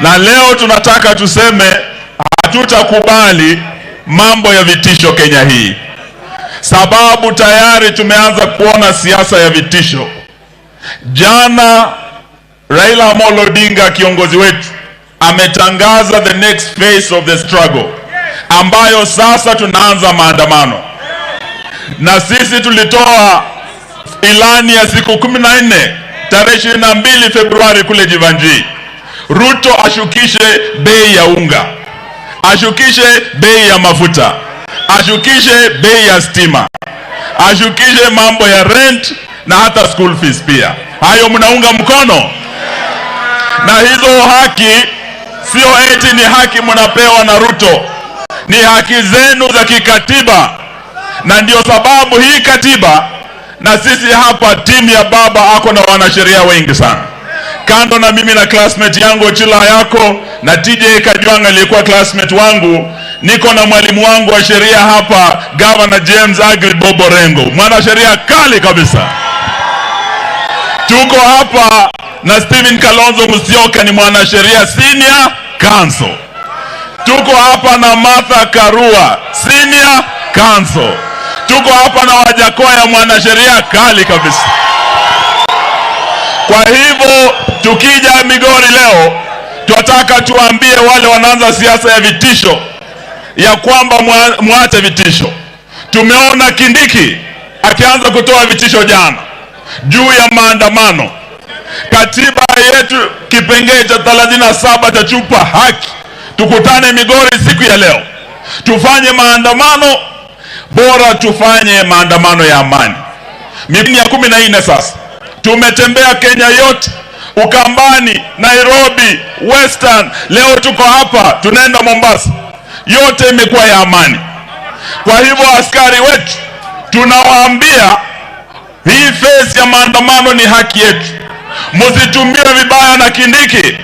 Na leo tunataka tuseme hatutakubali mambo ya vitisho Kenya hii, sababu tayari tumeanza kuona siasa ya vitisho. Jana Raila Amolo Odinga, kiongozi wetu, ametangaza the next phase of the struggle, ambayo sasa tunaanza maandamano. Na sisi tulitoa ilani ya siku 14 tarehe 22 Februari kule Jivanji. Ruto ashukishe bei ya unga, ashukishe bei ya mafuta, ashukishe bei ya stima, ashukishe mambo ya rent na hata school fees pia. Hayo mnaunga mkono? Na hizo haki sio eti ni haki mnapewa na Ruto, ni haki zenu za kikatiba. Na ndio sababu hii katiba, na sisi hapa timu ya baba ako na wanasheria wengi sana. Kando na mimi na classmate yangu Chila yako na TJ Kajwanga aliyekuwa classmate wangu, niko na mwalimu wangu wa sheria hapa, Governor James Agri Boborengo, mwanasheria kali kabisa. Tuko hapa na Stephen Kalonzo Musyoka, ni mwanasheria senior counsel. Tuko hapa na Martha Karua, senior counsel. Tuko hapa na Wajakoya, mwanasheria kali kabisa. Kwa hivyo tukija Migori leo, tunataka tuambie wale wanaanza siasa ya vitisho ya kwamba muache vitisho. Tumeona Kindiki akianza kutoa vitisho jana juu ya maandamano. Katiba yetu kipengele cha 37 cha chupa haki. Tukutane Migori siku ya leo, tufanye maandamano, bora tufanye maandamano ya amani. Mimi ya 14 sasa tumetembea Kenya yote, Ukambani, Nairobi, Western, leo tuko hapa, tunaenda Mombasa. Yote imekuwa ya amani. Kwa hivyo askari wetu tunawaambia hii phase ya maandamano ni haki yetu. Msitumie vibaya na Kindiki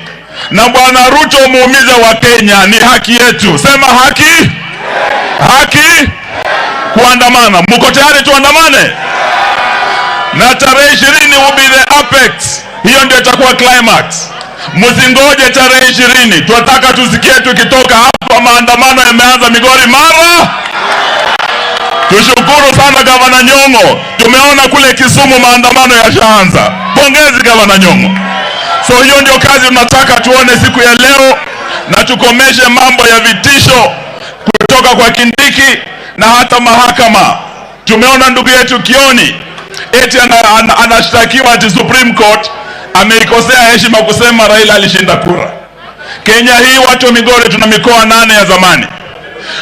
na Bwana Ruto muumize wa Kenya, ni haki yetu. Sema haki. Haki kuandamana. Mko tayari tuandamane? Na tarehe 20 will be the apex. Hiyo ndio itakuwa climax. Msingoje tarehe 20. Tunataka tusikie tukitoka hapa maandamano yameanza Migori mara. Tushukuru sana Gavana Nyong'o. Tumeona kule Kisumu maandamano yashaanza. Pongezi Gavana Nyong'o. So hiyo ndio kazi tunataka tuone siku ya leo, na tukomeshe mambo ya vitisho kutoka kwa Kindiki na hata mahakama. Tumeona ndugu yetu Kioni eti anashtakiwa ati Supreme Court ameikosea heshima kusema Raila alishinda kura. Kenya hii watu wa Migori tuna mikoa 8 ya zamani.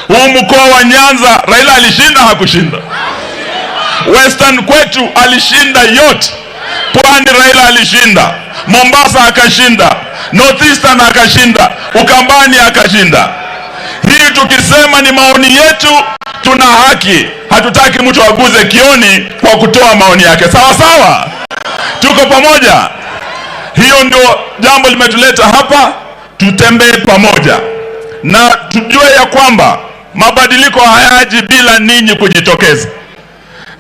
Huu mkoa wa Nyanza Raila alishinda hakushinda? Western kwetu alishinda yote. Pwani Raila alishinda, Mombasa akashinda, Northeastern akashinda, Ukambani akashinda. Hii tukisema ni maoni yetu, tuna haki. Hatutaki mtu aguze Kioni kwa kutoa maoni yake. Sawa sawa? Tuko pamoja. Hiyo ndio jambo limetuleta hapa, tutembee pamoja. Na tujue ya kwamba mabadiliko hayaji bila ninyi kujitokeza.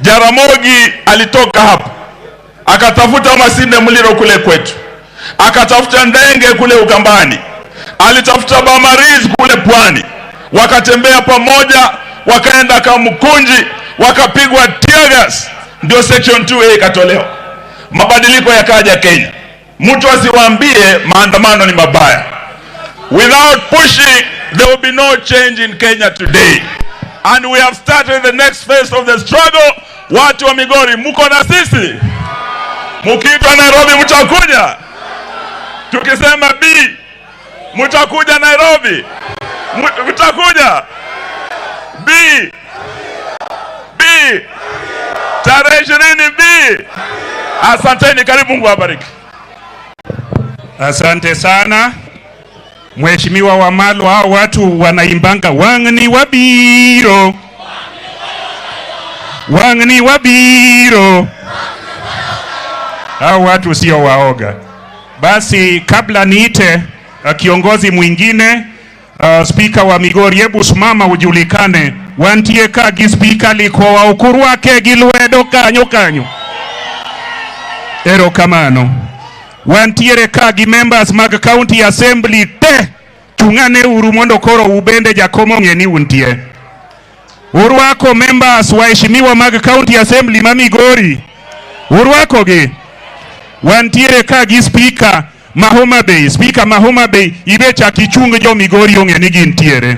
Jaramogi alitoka hapa, akatafuta Masinde Muliro kule kwetu, akatafuta Ndenge kule Ukambani, alitafuta Bamariz kule Pwani, wakatembea pamoja, wakaenda Kamkunji, wakapigwa tear gas, ndio section 2A ikatolewa. Mabadiliko yakaja Kenya. Mtu asiwaambie maandamano ni mabaya. Without pushing, there will be no change in Kenya today. And we have started the next phase of the struggle. Watu wa Migori, mko na sisi? Mkiitwa Nairobi mtakuja. Tukisema B, mtakuja Nairobi. Mtakuja. B. Tarehe 20 B. Asanteni, karibu, Mungu awabariki. Asante sana Mheshimiwa Wamalo. Hao watu wanaimbanga wangni wabiro, wangni wabiro. Hao watu sio waoga. Basi kabla niite kiongozi mwingine, Speaker wa Migori, hebu simama ujulikane. Wantie kagi speaker liko wa ukuru wake gilwedo kanyo. Erokamano. Wantiere kagi members mag county assembly te tungane uru mondo koro ubende jakomo ng'eni untie. Urwako members waheshimiwa mag county assembly ma Migori. Urwako gi. Wantiere kagi speaker Mahoma Bay, Speaker Mahoma Bay ibecha kichungu jo Migori ong'eni gintiere.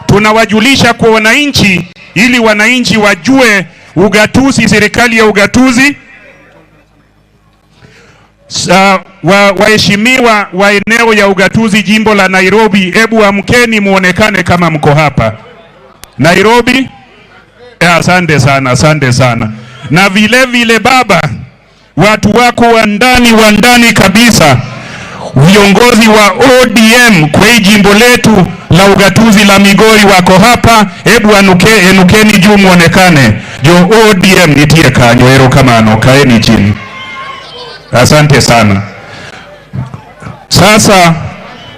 Tunawajulisha kwa wananchi ili wananchi wajue ugatuzi, serikali ya ugatuzi. Waheshimiwa wa eneo ya ugatuzi jimbo la Nairobi, hebu amkeni muonekane kama mko hapa Nairobi. Asante sana, asante sana. Na vile vile baba, watu wako wa ndani kabisa, viongozi wa ODM kwa jimbo letu la ugatuzi la Migori wako hapa. Hebu enukeni juu muonekane. Jo ODM nitie kanyo, erokamano, kaeni chini. Asante sana. Sasa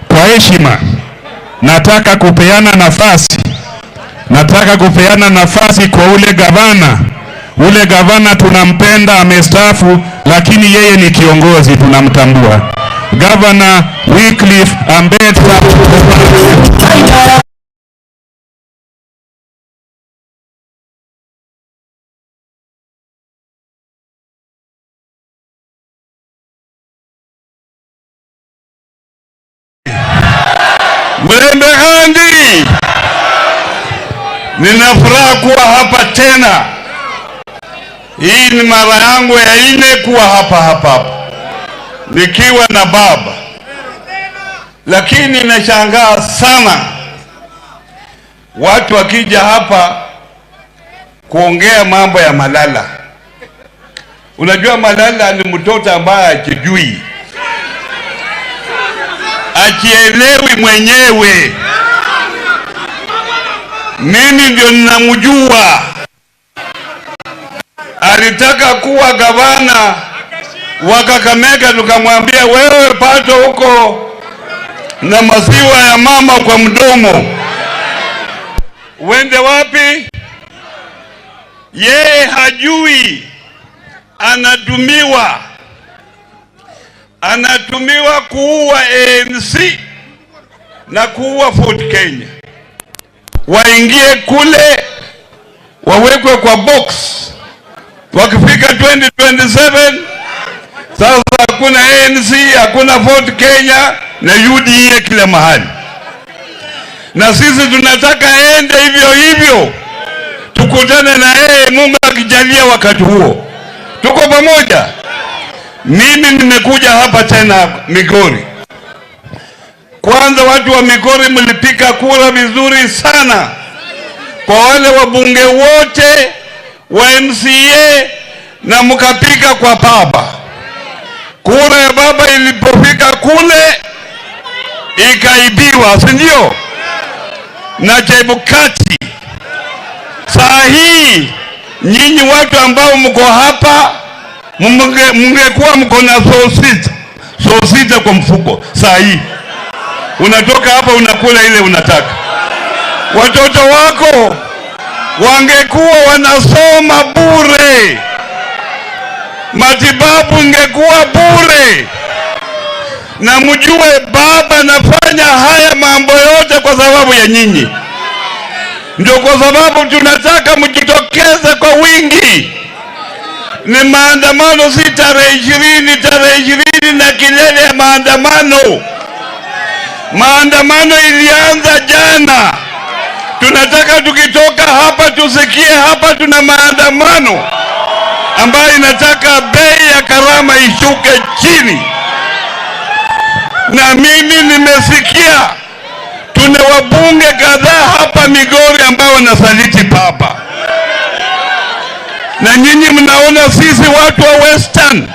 kwa heshima nataka kupeana nafasi kwa ule gavana. Ule gavana tunampenda, amestaafu, lakini yeye ni kiongozi, tunamtambua. Gavana Wycliffe Ambetsa. Mlembe Handi, ninafuraha kuwa hapa tena. Hii ni mara yangu ya 4 kuwa hapa nikiwa na baba, lakini nashangaa sana watu wakija hapa kuongea mambo ya Malala. Unajua Malala ni mtoto ambaye hajijui, hajielewi mwenyewe. Mimi ndio ninamjua. Alitaka kuwa gavana wa Kakamega, tukamwambia wewe pato huko na maziwa ya mama kwa mdomo, uende wapi? Yeye hajui, anatumiwa kuua ANC na kuua Fort Kenya. Waingie kule, wawekwe kwa box. Wakifika 2027 sasa hakuna ANC, hakuna Fort Kenya na UDA kila mahali. Na sisi tunataka ende hivyo, tukutane na yeye Mungu akijalia wakati huo. Tuko pamoja. Mimi nimekuja hapa tena Migori. Kwanza watu wa Migori mlipiga kura vizuri sana. Kwa wale wabunge wote wa MCA na mkapiga kwa baba. Kura ya baba ilipofika kule ikaibiwa, si ndio? Na Chebukati. Saa hii nyinyi watu ambao mko hapa mungekuwa mko na sosita kwa mfuko. Saa hii unatoka hapa unakula ile unataka. Watoto wako wangekuwa wanasoma bure, matibabu ingekuwa bure. Na mjue baba nafanya haya mambo yote kwa sababu ya nyinyi. Ndio kwa sababu tunataka mjitokeze kwa wingi. Ni maandamano, si tarehe 20 na kilele ya maandamano. Maandamano ilianza jana. Tunataka tukitoka hapa tusikie hapa tuna maandamano. ambayo inataka bei ya karama ishuke chini. Na mimi nimesikia tuna wabunge kadhaa hapa Migori ambao wanasaliti papa. Na nyinyi mnaona sisi watu wa Western,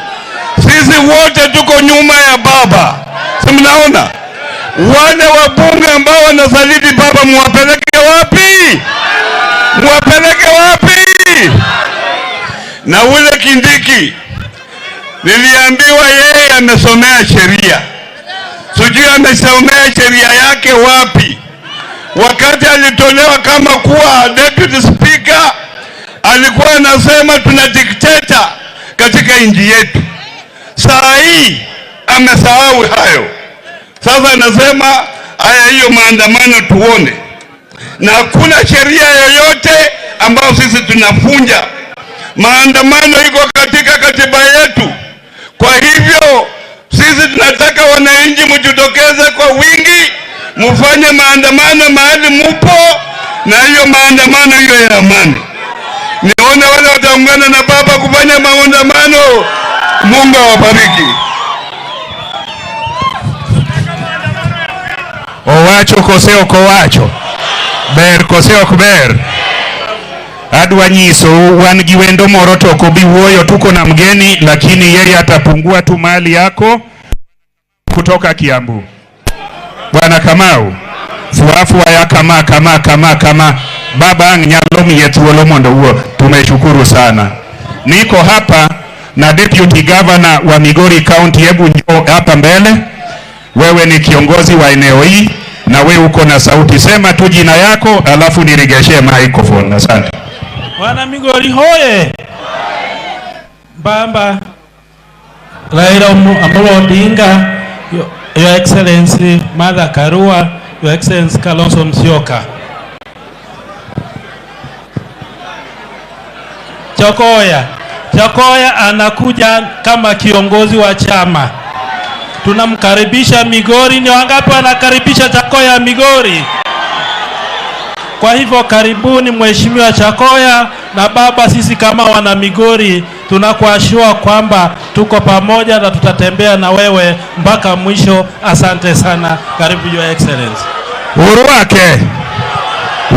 sisi wote tuko nyuma ya baba. Si mnaona? Wale wabunge ambao wanasaliti baba muwapeleke wapi? Muwapeleke wapi? Na ule Kindiki niliambiwa yeye amesomea sheria. Sijui amesomea sheria yake wapi. Wakati alitolewa kama kuwa deputy speaker, alikuwa anasema tuna dikteta katika nchi yetu. Saa hii amesahau hayo. Sasa anasema haya, hiyo maandamano tuone. Na hakuna sheria yoyote ambayo sisi tunafunja. Maandamano iko katika katiba yetu. Kwa hivyo sisi tunataka wananchi mjitokeze kwa wingi, mfanye maandamano mahali mupo, na hiyo maandamano hiyo ya amani. Nione wale wataungana na baba kufanya maandamano. Mungu awabariki. Owacho koseo kowacho. Ber koseo kuber. Adwa nyiso wan gi wendo moro to ko biwuoyo, tuko na mgeni lakini yeye atapungua tu mali yako kutoka Kiambu. Bwana Kamau, fuafua ya kama baba nyalo miye thuolo mondo uo. Tumeshukuru sana. Niko hapa na Deputy Governor wa Migori County. Hebu njoo hapa mbele. Wewe ni kiongozi wa eneo hii na wewe uko na sauti. Sema tu jina yako alafu nirigeshe microphone. Asante. Wana Migori hoye. Bamba Raila Amolo Odinga, Your Excellency Martha Karua, Your Excellency Kalonzo Musyoka. Chakoya anakuja kama kiongozi wa chama. Tunamkaribisha Migori. Ni wangapi wanakaribisha Chakoya Migori? Kwa hivyo karibuni Mheshimiwa Chakoya na baba. Sisi kama wana Migori tunakuashua kwamba tuko pamoja na tutatembea na wewe mpaka mwisho. Asante sana. Karibu Your Excellency. Uruake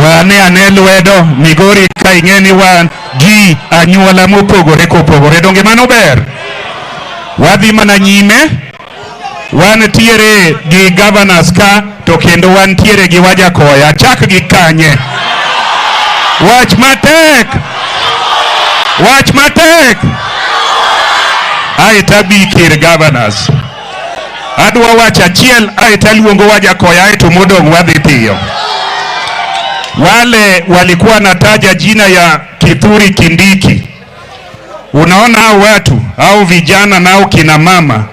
wane anelwedo Migori kaingeni wan ji anyuola mopogore kopogore. Donge mano ber. Wadhi mana nyime. Wan tiere gi governors ka to kendo wan tiere gi Wajakoya. Chak gi kanye. Wach matek. Wach matek. Aita bi kir governors. Adwa wach achiel aita luongo Wajakoya aito modong wadhi piyo. Wale walikuwa nataja jina ya Kithure Kindiki. Unaona hao watu au vijana nao kina mama.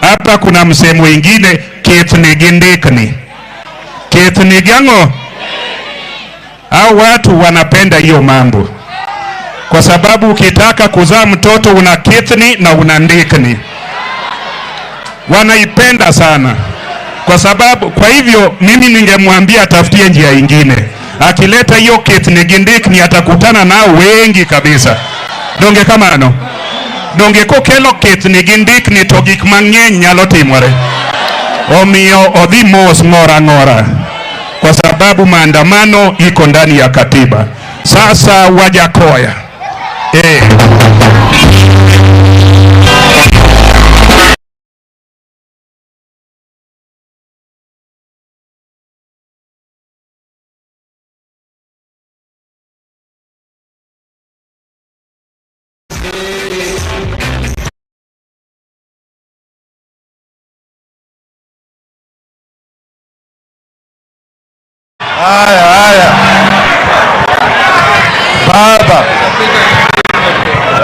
Hapa kuna msemo mwingine KISII gindikni. KISII gango. Hao watu wanapenda hiyo mambo. Kwa sababu ukitaka kuzaa mtoto una KISII na unaandikni. Wanaipenda sana. Kwa hivyo mimi ningemwambia atafutie njia nyingine. Akileta hiyo KISII gindikni atakutana nao wengi kabisa. Donge kamano. Donge kokelo KISII gindikni to gik mang'eny nyalo timore. Omiyo odhi mos ng'ora. Kwa sababu maandamano iko ndani ya katiba. Sasa Wajakoya. Haya.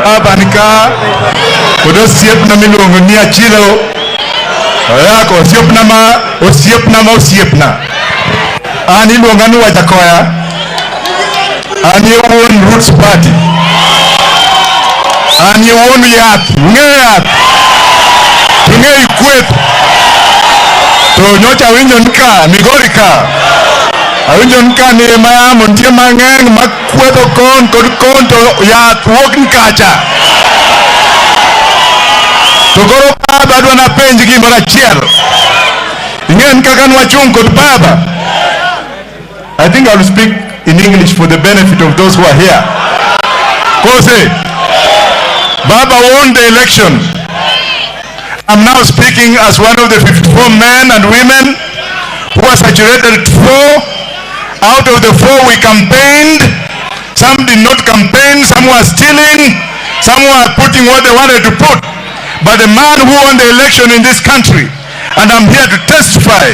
Baba nika kudo siep na miluongo ni achilo. Yako osiep na. Ani iluonga ni Wajakoya. Ani wuon Roots Party. Ani wuon yath. Ng'e ikweth. To nyocha winjo nika Migori ka. Awinjo nika ni mayamo ntie mang'eny makwetho kon kod kon to yath wuok nkacha. Tokoro baba dwana penji gimora chiel. Ingen kakan wachung kod baba. I think I will speak in English for the benefit of those who are here. Kose, Baba won the election. I'm now speaking as one of the 54 men and women who are saturated 4. Out of the 4 we campaigned. Some did not campaign, some were stealing, some were putting what they wanted to put. But the man who won the election in this country, and I'm here to testify,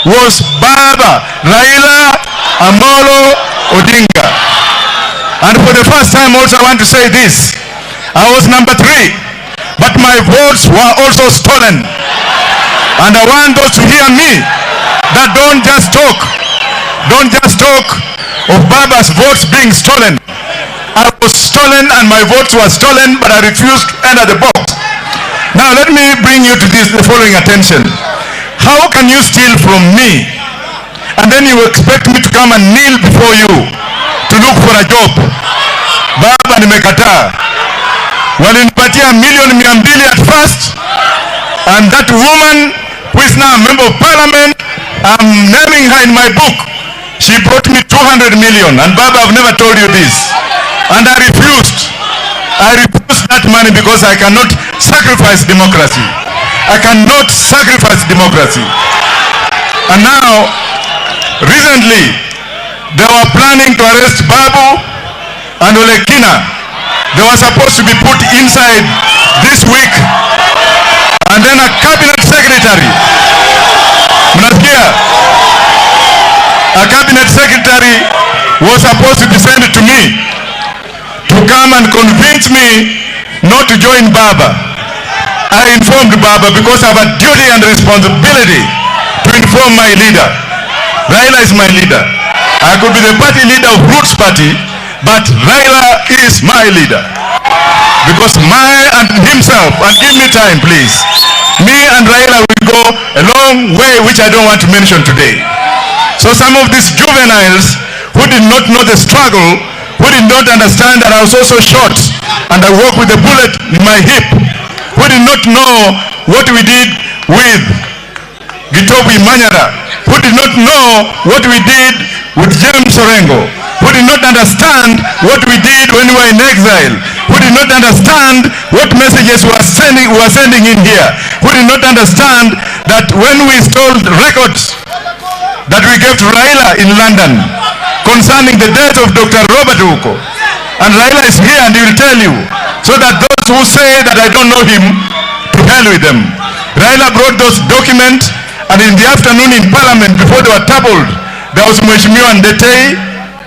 was Baba Raila Amolo Odinga. And for the first time also I want to say this. I was number 3, but my votes were also stolen. And I want those to hear me that don't just talk of Baba's votes being stolen. I was stolen and my votes were stolen, but I refused to enter the box. Now let me bring you to the following attention. How can you steal from me and then you expect me to come and kneel before you to look for a job? Baba nimekataa. Walinipatia $1,200,000 at first, and that woman who is now a member of parliament, I'm naming her in my book, she brought me 200 million, and Baba, I've never told you this, and I refused that money because I cannot sacrifice democracy. I cannot sacrifice democracy. And now, recently, they were planning to arrest Babu and Olekina. They were supposed to be put inside this week, and then a cabinet secretary, a cabinet secretary was supposed to be sent to me to come and convince me not to join Baba. I informed Baba because I have a duty and responsibility to inform my leader. Raila is my leader. I could be the party leader of Roots Party, but Raila is my leader. Because himself, and give me time please, me and Raila will go a long way, which I don't want to mention today. So some of these juveniles who did not know the struggle, who did not understand that I was also shot and I walk with a bullet in my hip, who did not know what we did with Gitobu Manyara, who did not know what we did with James Orengo, who did not understand what we did when we were in exile, who did not understand what messages we were sending in here, who did not understand that when we stole records that we gave to Raila in London concerning the death of Dr. Robert Uko, and Raila is here and he will tell you, so that those who say that I don't know him, to hell with them. Raila brought those documents, and in the afternoon in Parliament, before they were tabled, there was Mheshimiwa Ndetei.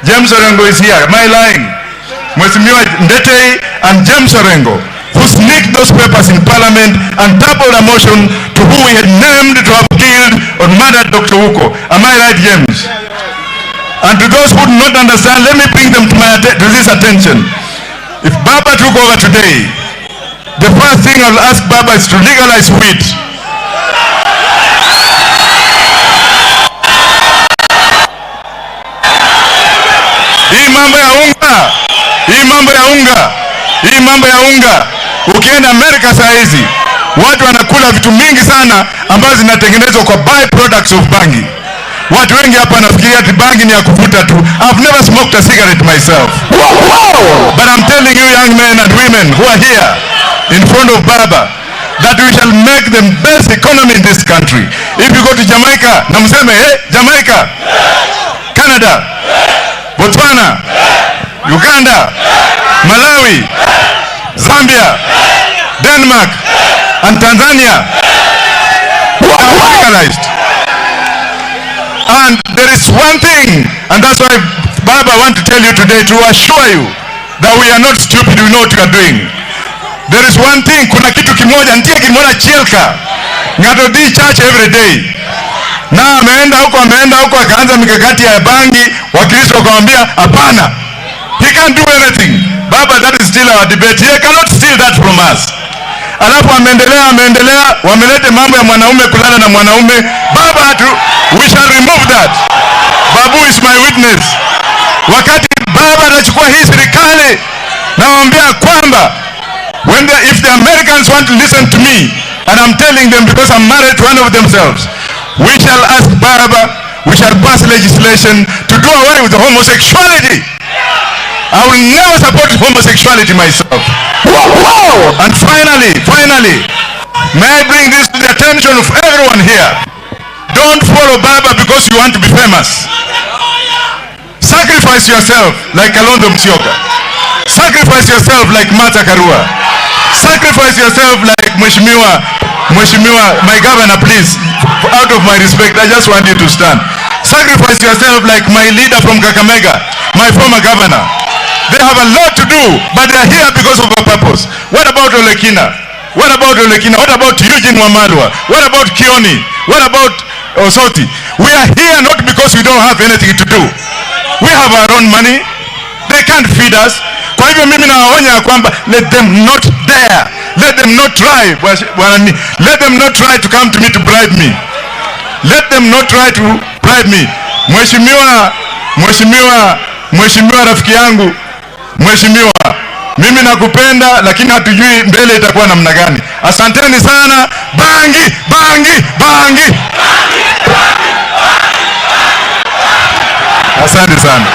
James Orengo is here. Am I lying? Mheshimiwa Ndetei and James Orengo, who sneaked those papers in Parliament and tabled a motion to who we had named to have killed or murdered Dr. Uko. Am I right, James? And to those who do not understand, let me bring them to this attention. If Baba took over today, the first thing I'll ask Baba is to legalize weed. Hii mambo ya unga, ukienda Amerika saa hizi watu wanakula vitu mingi sana ambazo zinatengenezwa kwa byproducts of bangi. Watu wengi hapa nafikiria ati bangi ni ya kuvuta tu. I've never smoked a cigarette myself. But I'm telling you young men and women who are here in front of Baba that we shall make the best economy in this country. If you go to Jamaica, na mseme, hey, Jamaica, Canada, Botswana, Uganda, Malawi, Zambia, Denmark, and Tanzania are legalized. And there is one thing, and that's why Baba want to tell you today, to assure you that we are not stupid, we know what we are doing. There is one thing, kuna kitu kimoja, ntia kimona Chielka, ngato di church every day. Na ameenda huko akaanza mikakati ya bangi, Wakristo wakamwambia hapana. He can't do anything. Baba, that is still our debate. He cannot steal that from us. Alafu ameendelea, wamelete mambo ya mwanaume kulala na mwanaume. Baba, we shall remove that. Babu is my witness. Wakati Baba anachukua hii serikali, nawaambia kwamba If the Americans want to listen to me, and I'm telling them because I'm married to one of themselves, we shall ask Baba, we shall pass legislation to do away with homosexuality. I will never support homosexuality myself. And finally, may I bring this to the attention of everyone here. Don't follow Baba because you want to be famous. Sacrifice yourself like Kalonzo Musyoka. Sacrifice yourself like Martha Karua. Sacrifice yourself like Mheshimiwa, my governor, please. Out of my respect, I just want you to stand. Sacrifice yourself like my leader from Kakamega, my former governor. They have a lot to do, but they are here because of a purpose. What about Olekina? What about Eugene Wamalwa? What about Kioni? What about Osoti? We are here not because we don't have anything to do. We have our own money. They can't feed us. Kwa hivyo mimi nawaonya kwamba let them not dare. Let them not try. Let them not try to come to me to bribe me. Let them not try to bribe me. Mheshimiwa rafiki yangu, Mheshimiwa, mimi nakupenda lakini hatujui mbele itakuwa namna gani. Asanteni sana. Bangi. Asante sana.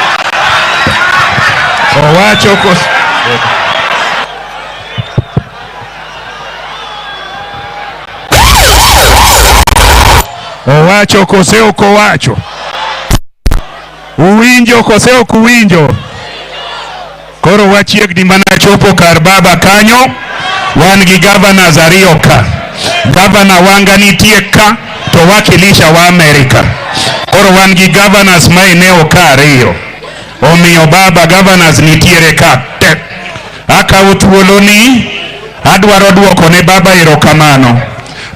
Owacho koseo kowacho. Uwinjo koseo kuwinjo. Koro wachiegni mana chopo kar Baba kanyo. Wan gi governors ariyo ka. Governor wanga nitie ka to wakilisha wa Amerika. Koro wan gi governors ma eneo ka ariyo. Omiyo Baba governors nitiere ka te. Akawo thuoloni adwaro duoko ne Baba erokamano.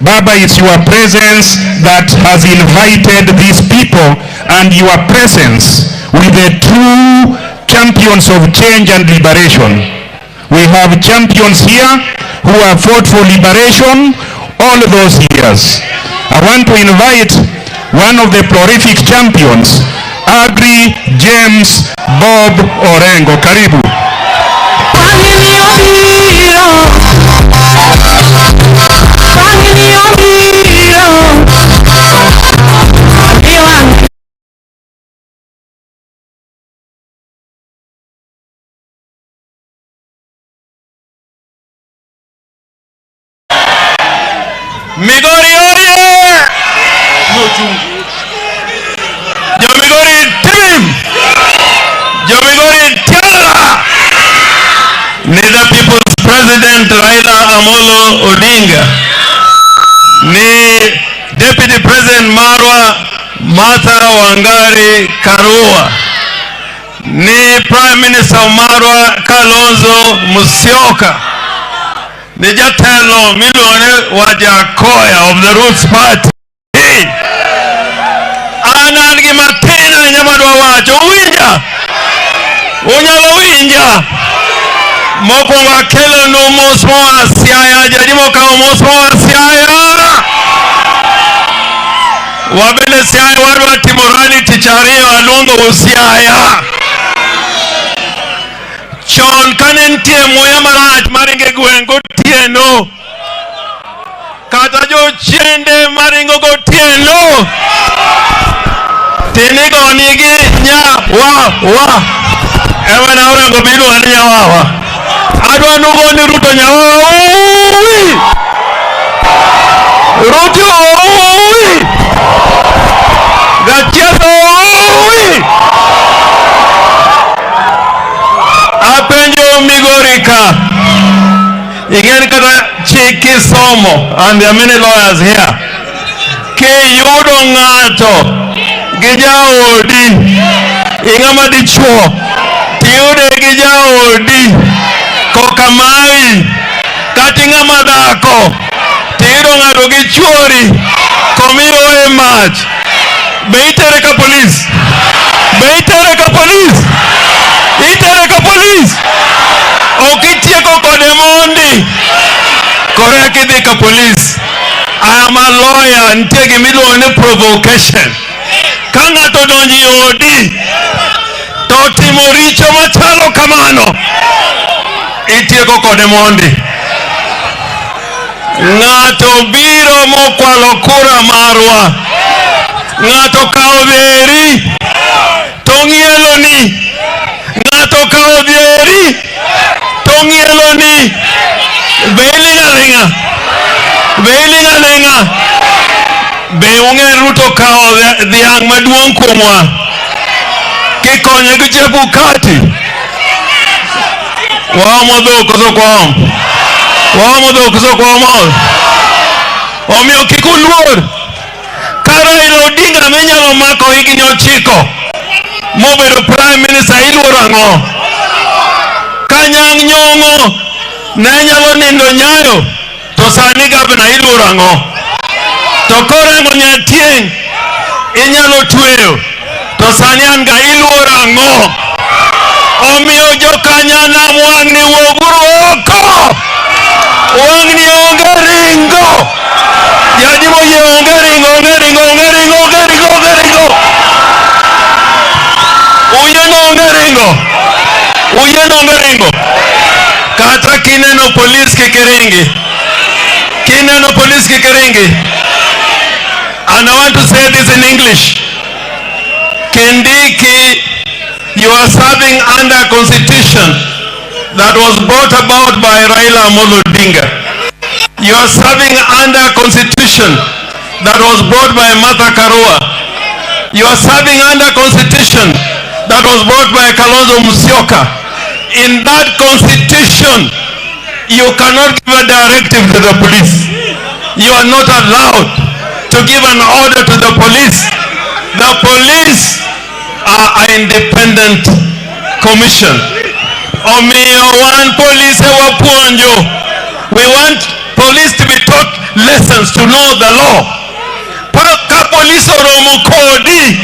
Baba, it's your presence that has invited these people, and your presence with the true champions of change and liberation. We have champions here who have fought for liberation all those years. I want to invite one of the prolific champions, Agri James Bob Orengo. Karibu. Migori oye! Jo Migori team! Jo Migori tiara! Ni the People's President Raila Amolo Odinga. Ni Deputy President Martha Wangari Karua. Ni Prime Minister Marwa Kalonzo Musyoka. Ni jatelo miluone Wajakoya of the Roots Party. Anan gi matina nyamadwa wacho winja. Unyalo winja. Mokwongo akelo no mos moa Siaya. Jadi mokawo mos moa Siaya. Wabende Siaya wadwa timo rally tich ariyo aluongo Siaya. Chon kane nitie muya marach maringe gweng' gotieno, kata jochiende maringo gotieno, tinigo nigi nyawawa. Ewe na orengo bilu ani nyawawa. Adwa nugo ni Ruto nyawawa. Ruto Gachieso. Apenjo Migori ka. Igen kata chiki somo, and there are many lawyers here. Ke yudo ngato gijaodi ingama dichuo tiude gijaodi kokamai kati ngama dhako tiudo ngato gichuori komiro e mach beitere ka police itere ka police okitieko kode mondi kore kidhi ka police. I am a lawyer. Nitie gimiluongo ni provocation. Ka ng'ato donjo e odi to timo richo machalo kamano, itieko kode mondi. ng'ato biro mokwalo kura marwa, ng'ato kao dheri tong'ielo ni, ng'ato kao dheri tong'ielo ni. Beilinga lenga be ung'e Ruto kao dhiang' maduong' kuomwa kikonye gi Chebukati. Waomo dhok koso kwaom, waomo dhok koso kwaom. Omiyo kik uluor. Ka Raila Odinga minyalo mako higni 9 mobedo prime minister, iluoro ang'o? Ka Nyang' Nyong'o ne nyalo nindo Nyayo to sani gavana, iluoro ang'o? To Korengo Nyatieng' inyalo tweyo to sani an ga, iluoro ang'o? Omiyo jokanyanam wang'ni wuoguru oko, wang'ni onge ringo. Jadi moye onge ringo, onge ringo, onge ringo, onge ringo, onge ringo. Uyeno onge ringo, uyeno onge ringo. Kata kineno polis kikiringi, kineno polis kikiringi. And I want to say this in English. Kindiki, you are serving under a constitution that was brought about by Raila Amolo Odinga. You are serving under a constitution that was brought by Martha Karua. You are serving under a constitution that was brought by Kalonzo Musyoka. In that constitution, you cannot give a directive to the police. You are not allowed to give an order to the police. The police are an independent commission. Omiyo wan police wapuonjo. We want police to be taught lessons to know the law. Ka police oromo kodi,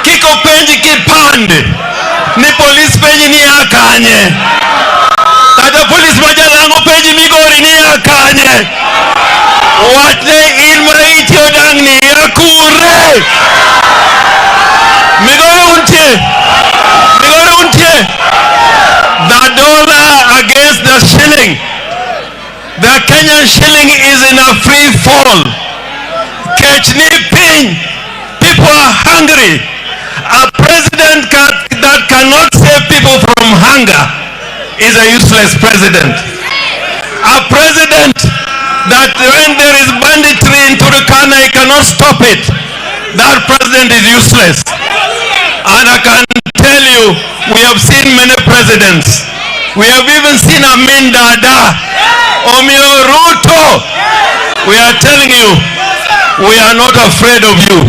kiko penji kipande, ni police penji ni akanye. Kata police majalango penji Migori ni akanye. Wate ilma iti odang ni akure. Migori untie. Migori untie. The dollar against the shilling. The Kenyan shilling is in a free fall. People are hungry. A president that cannot save people from hunger is a useless president. A president that when there is banditry in Turkana, he cannot stop it. That president is useless. And I can tell you, we have seen many presidents. We have even seen Amin Dada, Omiyo Ruto. We are telling you, we are not afraid of you.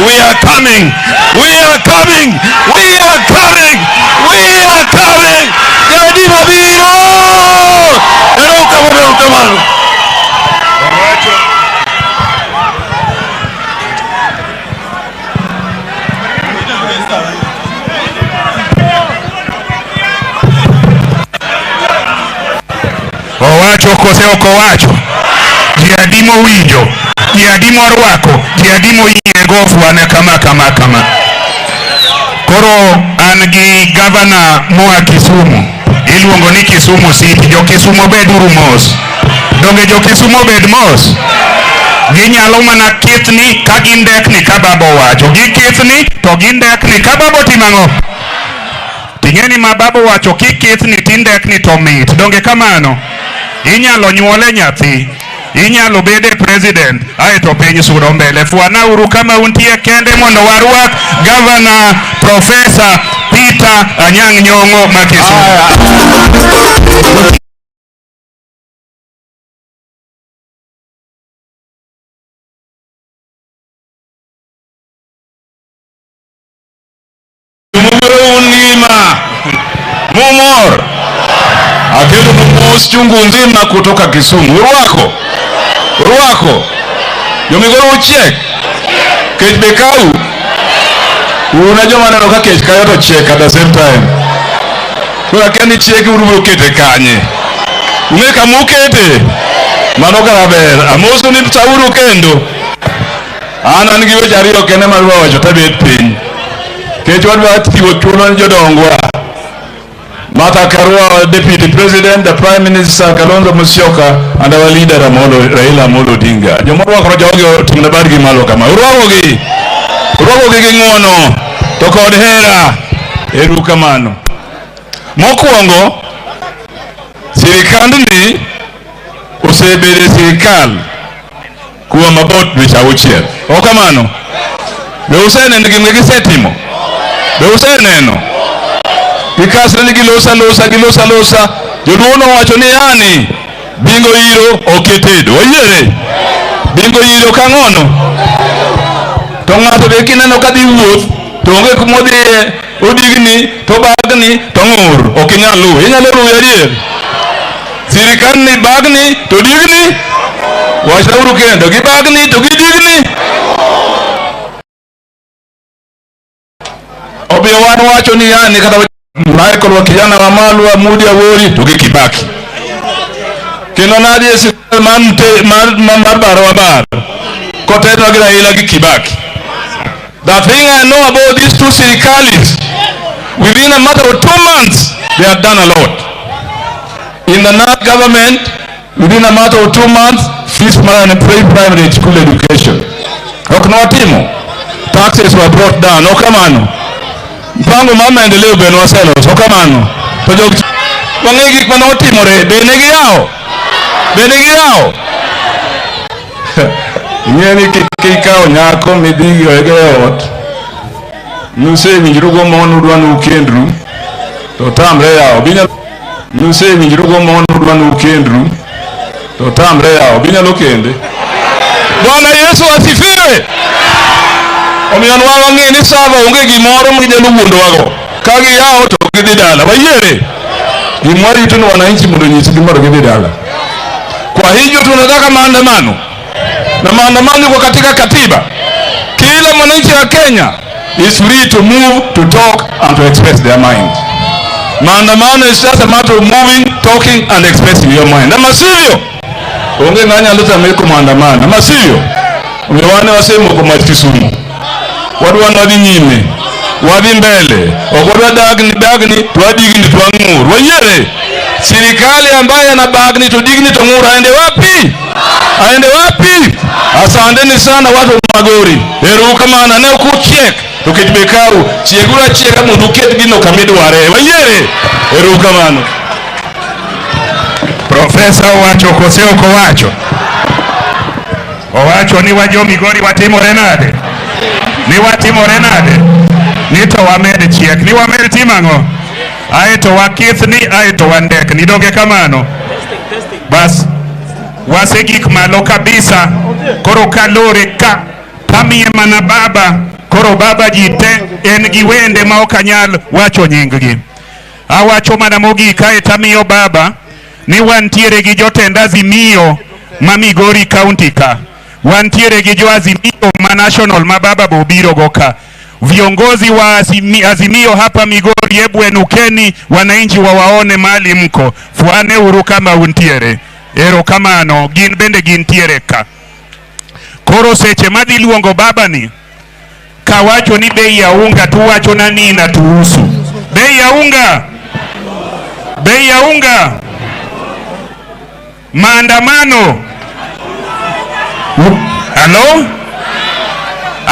We are coming. We are coming. We are coming. We are coming. Jadi mabiro. Come. Owacho kose oko wacho. Jiadimo winjo. Jiadimo rwako. Jiadimo yiego fuane kama. Koro an gi gavana moa Kisumu. Iluongo ni Kisumu City. Jo Kisumu beduru mos. Donge jo Kisumu bed mos. Ginyalo mana kithni ka gindekni ka babo wacho. Gikithni to gindekni ka babo timang'o. Ting'eni ma babo wacho kikithni tindekni to mit. Donge kamano. Inyalo nyuole nyathi. Inyalo bede president. Aeto piny sudo mbele. Fuana uru kama untie kende mondo warwak Governor Professor Peter Anyang' Nyong'o ma Kisumu. Mumor. Akelo mumos chungu nzima kutoka Kisumu. Urwako. Yomigoro uchiek. Kech bekau. Unajua maneno ka kech kayo to chiek at the same time. Kwa kani chiek urubro kete kanye. Umeka mukete. Mano karaber. Amoso ni tsauru kendo. Ana ngiwe jariyo kene marwa wacho tabet piny. Kech wadwa tiwo chulo ni jodongwa. Martha Karua, Deputy President, the Prime Minister Kalonzo Musyoka, and our leader Raila Amolo Odinga. Jomoro kwa jogo tumnabari malo kama. Urogi ngono. Toko hera. Erukamano. Mokwongo sirikal ni osebede sirikal kuwa mabot dweche auchiel. Okamano. Be useneno gima gisetimo. Be useneno. Bikasre ni gilosa. Joluo wacho ni yani bingo iro oketedo. Oyiere. Bingo iro kangono. To ng'ato be kineno ka dhi wuoth to onge kumodhiye odigni to bagni to ng'ur ok inyal luwe. Inyalo luwe adier. Sirikal ni bagni to digni. Wachauru kendo gi bagni to gi digni. Obiyo wan wacho ni yani kata Michael wa kijana wa Malwa Mudi Awori to gi Kibaki. Kendo nadi sirikal mar baro wa bar. Koteno gi Raila gi Kibaki. The thing I know about these two sirikalis, within a matter of 2 months, they have done a lot. In the North government, within a matter of 2 months, fees and primary school education. Oknotimo. Taxes were brought down. Okamano. Mpango mama endeleo benwa selos. Okamano. Tojo wangegi kwa notimo re. Benegi yao. Nyeni kikao nyako midigi oegeot. Nuse winjirugo monu duanu ukendru. To tamre yao. Nuse winjirugo monu duanu ukendru. To tamre yao. Binya lokende. Bwana Yesu asifiwe. Omiyon wang'e ni sava onge gimoro mginyalo wuondo wago. Kagi yao to gidhi dala. Wayiere. Gimwari ito ni wananchi mondo nyisi gimoro gidhi dala. Kwa hivyo tunataka maandamano. Na maandamano kwa katika katiba. Kila mwananchi wa Kenya is free to move, to talk and to express their mind. Maandamano is just a matter of moving, talking and expressing your mind. Ama sivyo? Onge nganya luta meko maandamano. Ama sivyo? Umewane wasemo kwa Kisumu. Wadu wanadi nyime. Wadi mbele. Okodwa dagni tuadigni tuang'ur. Wanyere. Sirikali ambaye ana bagni tudigni tuang'ur aende wapi? Asanteni sana watu wa Migori. Erukamana ne ukuchiek. Tukitbekaru. Chiegura chieka munduket gino kamidware. Wanyere. Erukamano. Profesa Owacho kose oko wacho. Owacho ni wajo Migori watimore nade. Nito wamed chiek. Ni wamed timang'o. Aeto wakithni, aeto wandek. Nidonge kamano. Bas. Wase gik malo kabisa. Koro kalore ka. Pamiye mana baba. Koro baba jite. En gi wende ma okanyal wacho nyinggi. Awacho mana mogik aeto amiyo baba. Ni wantiere gi jotend Azimio ma Migori County ka. Wantiere gi jo Azimio ma national ma baba bobiro goka. Viongozi wa Azimio hapa Migori, hebu enukeni wananchi wawaone mali mko. Fuane uru kama untiere. Erokamano, gin bende gintiere ka. Koro seche madhi luongo baba ni. Kawacho ni bei ya unga tuwacho na nina tuusu. Bei ya unga. Maandamano. Hello?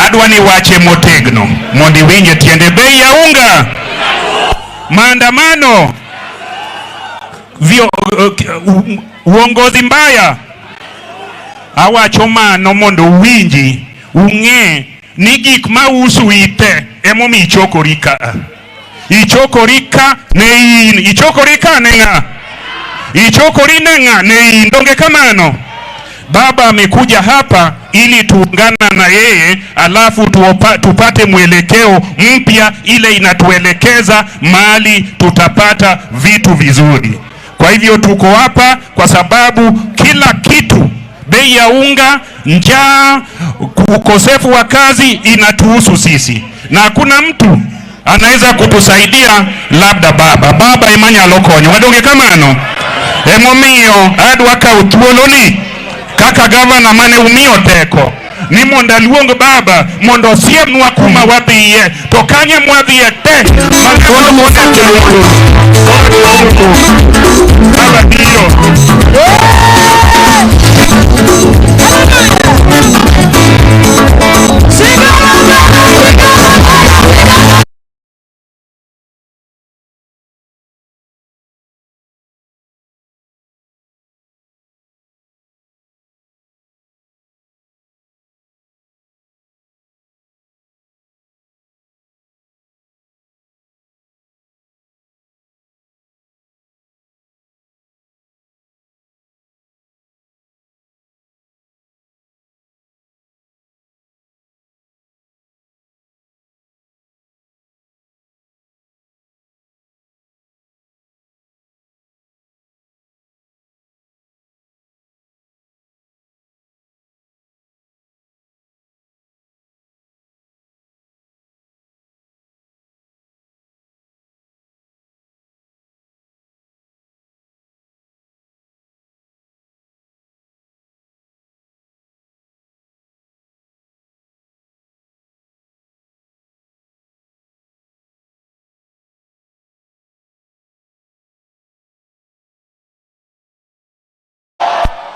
Adwani wache motegno. Mondi winje tiende bei ya unga. Maandamano. Uongozi mbaya. Awacho mano mondo winji. Ung'e ni gik ma usu ite. Emo mi ichokorika. Ichokorika ne in. Ichokorika ne nga. Ichokori ne nga ne in. Donge kamano. Baba amekuja hapa ili tuungana na yeye, alafu tupate mwelekeo mpya ile inatuelekeza mahali tutapata vitu vizuri. Kwa hivyo tuko hapa kwa sababu kila kitu, bei ya unga, njaa, ukosefu wa kazi inatuhusu sisi. Na hakuna mtu anaweza kutusaidia labda baba imanya lokonyo. Wadonge kamano. Emomiyo adwaka uthuoloni kaka gavana mane umiyo teko ni monda luong baba mondo siemnwa kuma wadhiye to kanye mwadhiye te Baba ndio.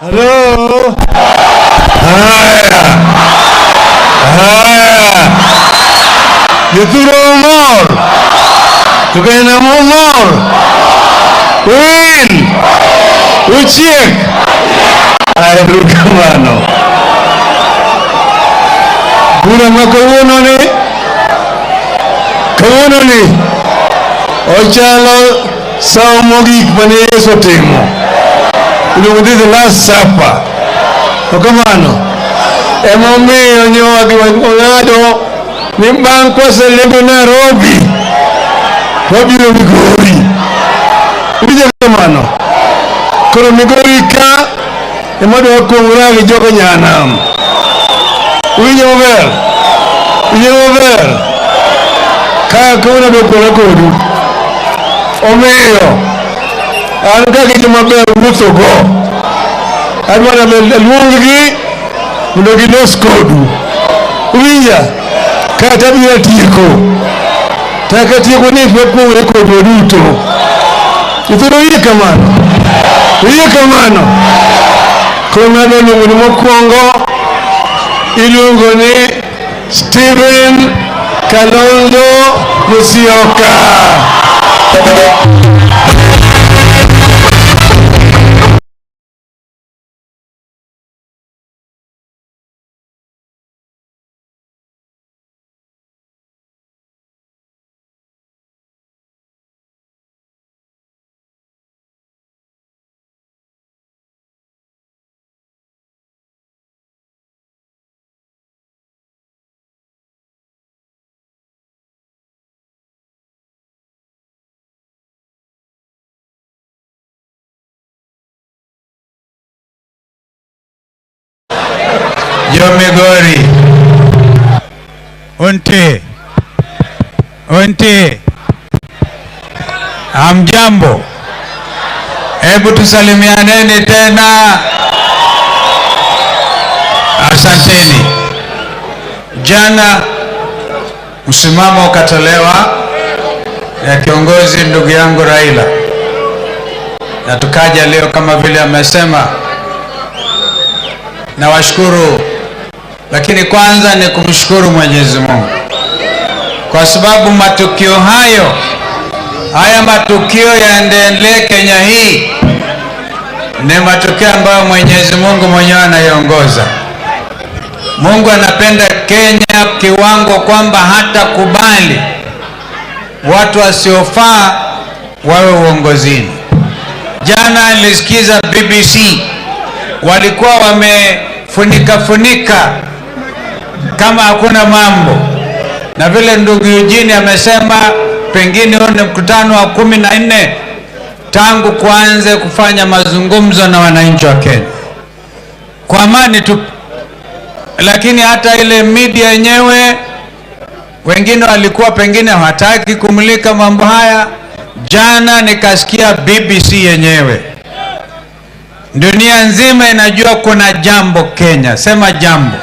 Hello. Yuturo more. Tukena more. Win. Uchiek. Aerukamano. Kuna makawuono ni. Ochalo sawo mogik mane Yesu timo. The Last Supper. Okamano. Emomiyo nyogi wang'ado ni bang' kwaselego Nairobi wabiro Migori. Winjo kamano. Koro Migori ka emadwa kuong'ora gi jogo nyanam. Winjo maber. Ka kuna dokora kodu. Omiyo an kaka joma ber wuotho go. Adwaro luonggi mondo gilos kodu. Winja kata biro tieko. Taka tieko ni pepure kodu duto. Ithuro yie kamano. Kuna luongo ni mokwongo iluongo ni Stephen Kalonzo Musyoka. Migori. Onte. Hamjambo. Hebu tusalimianeni tena. Asanteni. Jana msimamo ukatolewa ya kiongozi ndugu yangu Raila. Na tukaja leo kama vile amesema. Na washukuru. Lakini kwanza ni kumshukuru Mwenyezi Mungu. Kwa sababu matukio haya matukio yaendelee Kenya hii ni matukio ambayo Mwenyezi Mungu mwenyewe anaiongoza. Mungu anapenda Kenya kiwango kwamba hata kubali watu wasiofaa wawe uongozini. Jana nilisikiza BBC walikuwa wamefunika kama hakuna mambo, na vile ndugu Eugene amesema pengine huo ni mkutano wa 14 tangu kuanze kufanya mazungumzo na wananchi wa Kenya kwa amani tu. Lakini hata ile media yenyewe wengine walikuwa pengine hawataki kumulika mambo haya. Jana nikasikia BBC yenyewe, dunia nzima inajua kuna jambo Kenya. Sema jambo.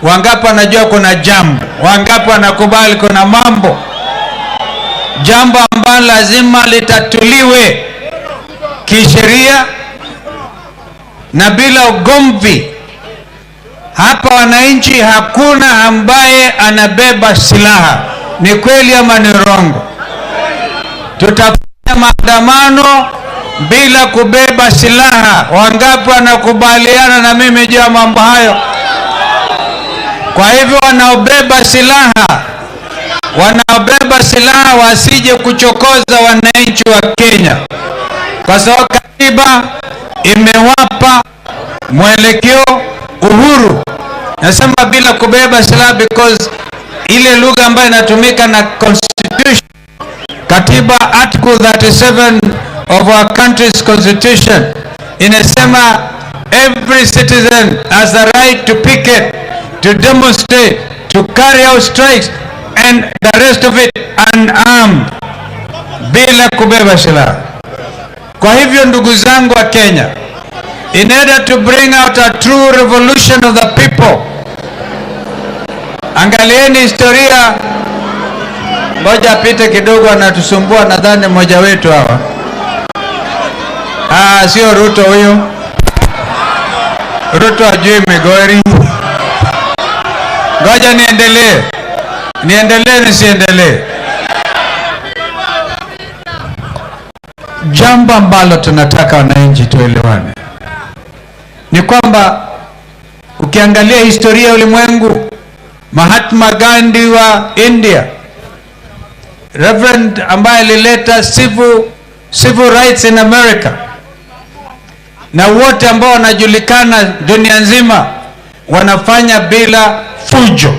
Wangapi wanajua kuna jambo? Wangapi wanakubali kuna mambo? Jambo kwamba lazima litatuliwe kisheria na bila ugomvi. Hapa wananchi hakuna ambaye anabeba silaha. Ni kweli ama ni urongo? Tutafanya maandamano bila kubeba silaha. Wangapi wanakubaliana na mimi juu ya mambo hayo? Kwa hivyo wanaobeba silaha wasije kuchokoza wananchi wa Kenya, kwa sababu katiba imewapa mwelekeo, uhuru. Nasema bila kubeba silaha because ile lugha ambayo inatumika na constitution, katiba article 37 of our country's constitution inasema every citizen has the right to picket, to demonstrate, to carry out strikes and the rest of it unarmed, bila kubeba silaha. Kwa hivyo ndugu zangu wa Kenya, in order to bring out a true revolution of the people, angalieni historia. Ngoja apite kidogo, anatusumbua nadhani mmoja wetu hawa. Sio Ruto huyo. Ruto ajui Migori. Ngoja niendelee nisiendelee. Jambo ambalo tunataka wananchi tuelewane ni kwamba ukiangalia historia ya ulimwengu, Mahatma Gandhi wa India, Reverend ambaye alileta civil rights in America, na wote ambao wanajulikana dunia nzima wanafanya bila fujo.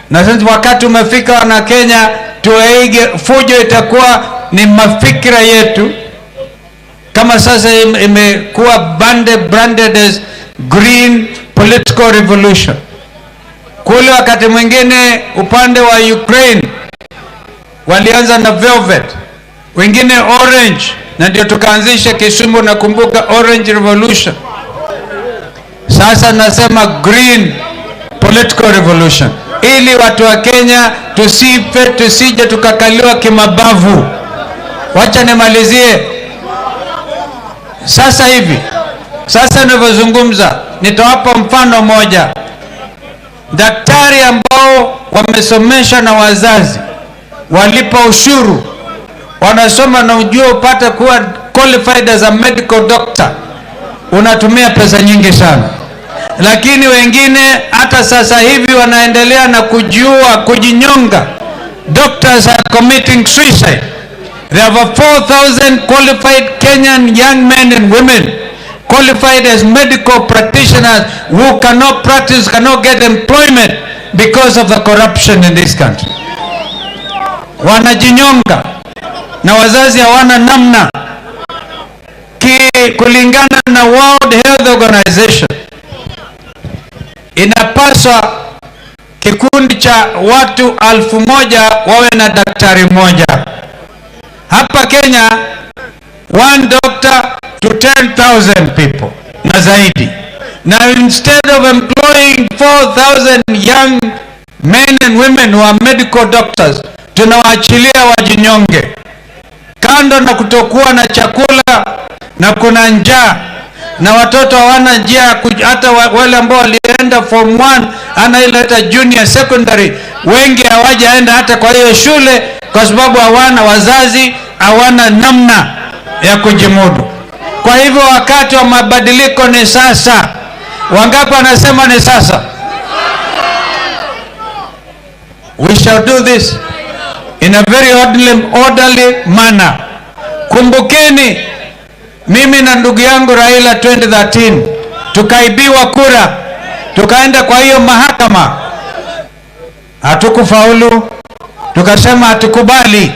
Na sasa wakati umefika wana Kenya tuwaige fujo, itakuwa ni mafikira yetu. Kama sasa imekuwa branded as green political revolution. Kule wakati mwingine upande wa Ukraine walianza na velvet, wengine orange, na ndio tukaanzisha Kisumu, nakumbuka orange revolution. Sasa nasema green political revolution, ili watu wa Kenya tusije tukakaliwa kimabavu. Wacha nimalizie. Sasa hivi, sasa ninavyozungumza, nitawapa mfano moja. Daktari ambao wamesomesha na wazazi walipa ushuru, wanasoma na ujue upate kuwa qualified as a medical doctor, unatumia pesa nyingi sana. Lakini wengine hata sasa hivi wanaendelea na kujinyonga. Doctors are committing suicide. There are 4,000 qualified Kenyan young men and women qualified as medical practitioners who cannot practice, cannot get employment because of the corruption in this country. Wanajinyonga na wazazi hawana namna. Kulingana na World Health Organization, inapaswa kikundi cha watu 1,000 wawe na daktari mmoja. Hapa Kenya 1 doctor to 10,000 people na zaidi. Now instead of employing 4,000 young men and women who are medical doctors, tunawaachilia wajinyonge. Kando na kutokuwa na chakula na kuna njaa na watoto hawana njia, hata wale ambao walienda form 1 anaileta junior secondary, wengi hawajaenda hata kwa hiyo shule kwa sababu hawana wazazi, hawana namna ya kujimudu. Kwa hivyo wakati wa mabadiliko ni sasa. Wangapi wanasema ni sasa? We shall do this in a very orderly manner. Kumbukeni, mimi na ndugu yangu Raila 2013 tukaibiwa kura, tukaenda kwa hiyo mahakama, hatukufaulu. Tukasema hatukubali,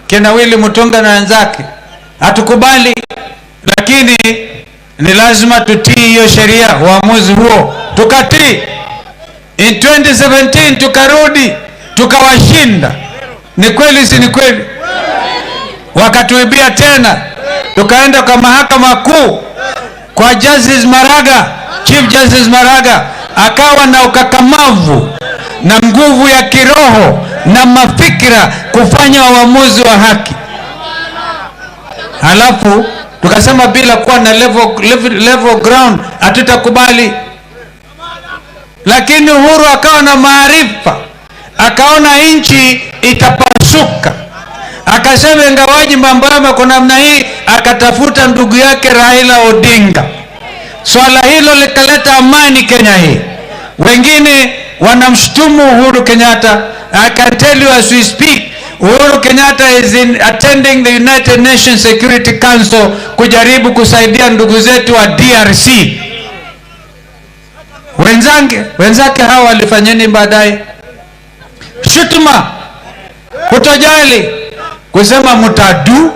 kina Willy Mutunga na wenzake, hatukubali, lakini ni lazima tutii hiyo sheria, uamuzi huo tukatii. In 2017 tukarudi tukawashinda. Ni kweli si ni kweli? Wakatuibia tena, tukaenda kwa mahakama kuu kwa Justice Maraga, Chief Justice Maraga akawa na ukakamavu na nguvu ya kiroho na mafikira kufanya uamuzi wa haki. Halafu tukasema bila kuwa na level ground hatutakubali. Lakini Uhuru akawa na maarifa, akaona nchi itapasuka, akasema ingawaji mambo yako namna hii, akatafuta ndugu yake Raila Odinga. Swala hilo likaleta amani Kenya hii. Wengine wanamshtumu Uhuru Kenyatta. I can tell you as we speak, Uhuru Kenyatta is attending the United Nations Security Council kujaribu kusaidia ndugu zetu wa DRC. Wenzake hawa walifanyeni baadaye? Shutuma, kutojali, kusema mutadu.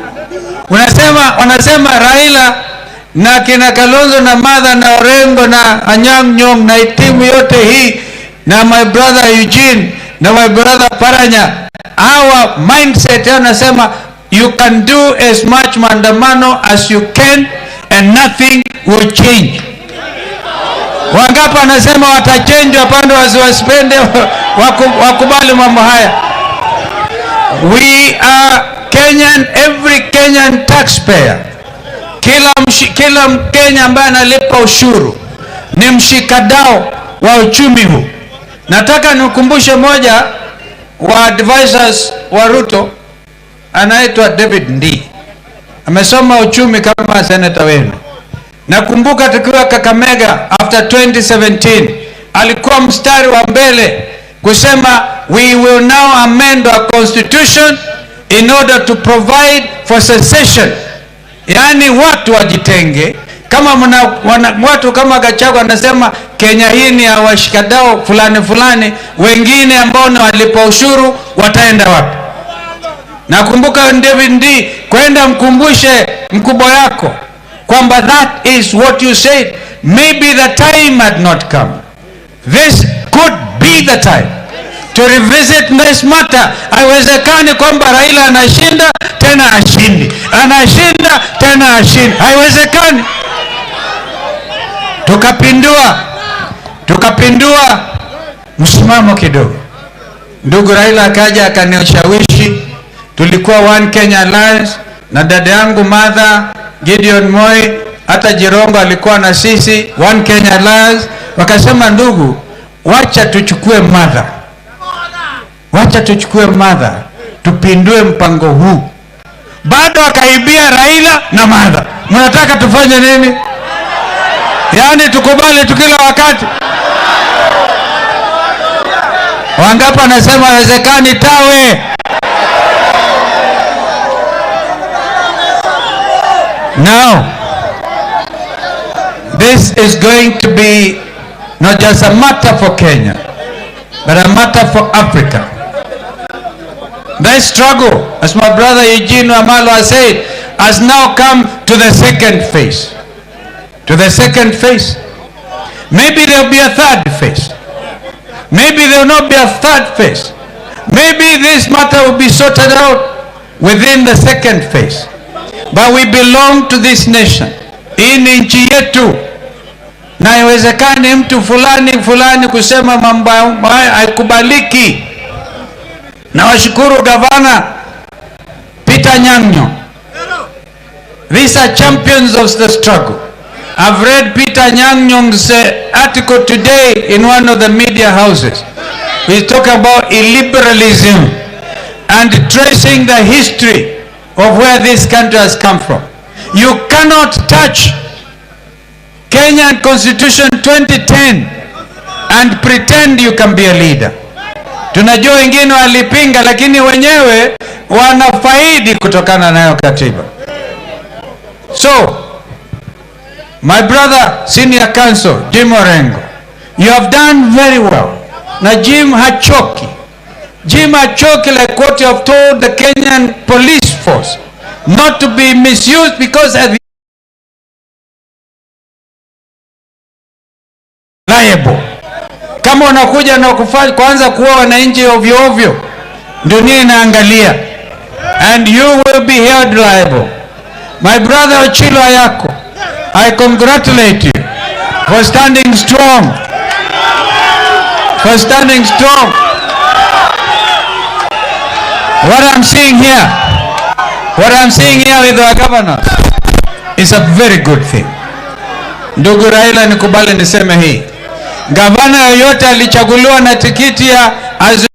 Wanasema Raila na kina Kalonzo na Martha na Orengo na Anyang' Nyong'o na timu yote hii na my brother Eugene na my brother Paranya, our mindset yanasema you can do as much maandamano as you can and nothing will change. Wangapi anasema watachange wapande wasiwasipende wakubali mambo haya? We are Kenyan, every Kenyan taxpayer, kila Mkenya ambaye analipa ushuru ni mshikadau wa uchumi huu. Nataka nikukumbushe moja wa advisors wa Ruto, anaitwa David Ndii. Amesoma uchumi kama senator wenu. Nakumbuka tukiwa Kakamega after 2017, alikuwa mstari wa mbele kusema we will now amend our constitution in order to provide for secession. Yani watu wajitenge. Kama watu kama Gachagua anasema Kenya hii ni ya washikadau fulani, wengine ambao ni walipa ushuru wataenda wapi? Nakumbuka David Ndii, kwenda mkumbushe mkubwa yako kwamba that is what you said. Maybe the time had not come. This could be the time to revisit this matter. Haiwezekani kwamba Raila anashinda tena ashindi, anashinda tena ashindi. Haiwezekani. Tukapindua msimamo kidogo. Ndugu Raila akaja akanishawishi. Tulikuwa One Kenya Alliance na dada yangu Martha, Gideon Moi, hata Jirongo alikuwa na sisi One Kenya Alliance. Wakasema ndugu, wacha tuchukue Martha, tupindue mpango huu. Bado akaibia Raila na Martha. Mnataka tufanye nini? Yani tukubali tukila wakati? Wangapi anasema haiwezekani tawe? Now, this is going to be not just a matter for Kenya, but a matter for Africa. That struggle, as my brother Eugene Wamalo has said, has now come to the second phase. Maybe there will be a third phase. Maybe there will not be a third phase. Maybe this matter will be sorted out within the second phase. But we belong to this nation. Hii ni nchi yetu. Na haiwezekani mtu fulani kusema mambo haya haikubaliki. Na washukuru gavana Peter Nyang'o. These are champions of the struggle. I've read Peter Nyang'o's article today in one of the media houses. He's talking about illiberalism and tracing the history of where this country has come from. You cannot touch Kenyan Constitution 2010 and pretend you can be a leader. Tunajua wengine walipinga, lakini wenyewe wanafaidi kutokana nayo katiba. So, my brother, senior counsel, Jim Orengo, you have done very well. Na Jim hachoki. Like what you have told the Kenyan police force, not to be misused, because at the liable. Kama unakuja na kuanza kuwa wananchi ovyo, dunia inaangalia, and you will be held liable. My brother Ochilo Ayako, I congratulate you for standing strong. What I'm seeing here with our governor is a very good thing. Ndugu Raila, nikubali niseme hii. Gavana yoyote alichaguliwa na tikiti ya Azimio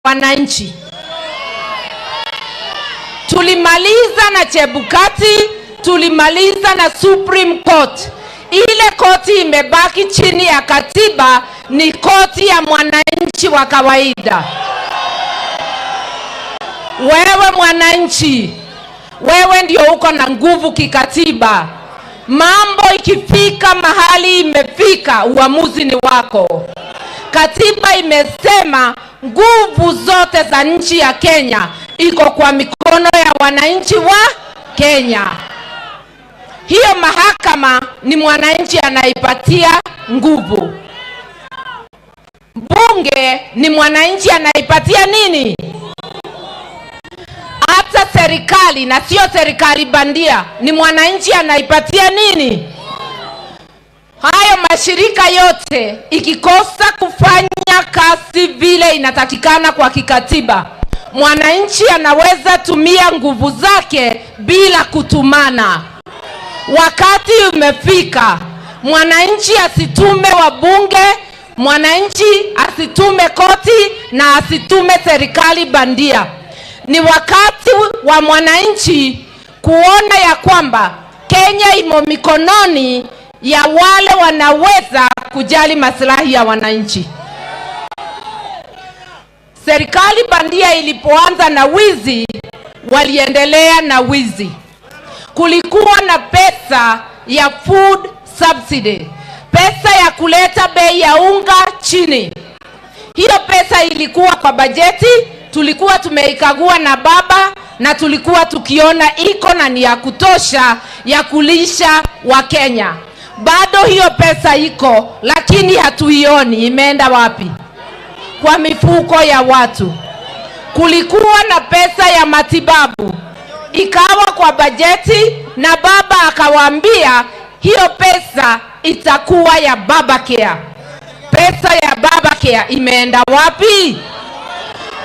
wananchi. Tulimaliza na Chebukati, tulimaliza na Supreme Court. Ile koti imebaki chini ya katiba ni koti ya mwananchi wa kawaida. Wewe mwananchi, wewe ndio uko na nguvu kikatiba. Mambo ikifika mahali imefika, uamuzi ni wako. Katiba imesema nguvu zote za nchi ya Kenya iko kwa mikono ya wananchi wa Kenya. Hiyo mahakama ni mwananchi anaipatia nguvu. Bunge ni mwananchi anaipatia nini? Hata serikali, na sio serikali bandia, ni mwananchi anaipatia nini? Hayo mashirika yote ikikosa kufanya kazi vile inatakikana kwa kikatiba, mwananchi anaweza tumia nguvu zake bila kutumana. Wakati umefika, mwananchi asitume wabunge, mwananchi asitume koti na asitume serikali bandia. Ni wakati wa mwananchi kuona ya kwamba Kenya imo mikononi ya wale wanaweza kujali maslahi ya wananchi. Serikali bandia ilipoanza na wizi, waliendelea na wizi. Kulikuwa na pesa ya food subsidy, pesa ya kuleta bei ya unga chini. Hiyo pesa ilikuwa kwa bajeti, tulikuwa tumeikagua na baba na tulikuwa tukiona iko na ni ya kutosha ya kulisha wa Kenya. Bado hiyo pesa iko, lakini hatuioni imeenda wapi? Kwa mifuko ya watu. Kulikuwa na pesa ya matibabu, ikawa kwa bajeti na baba akawaambia hiyo pesa itakuwa ya baba care. Pesa ya baba care imeenda wapi?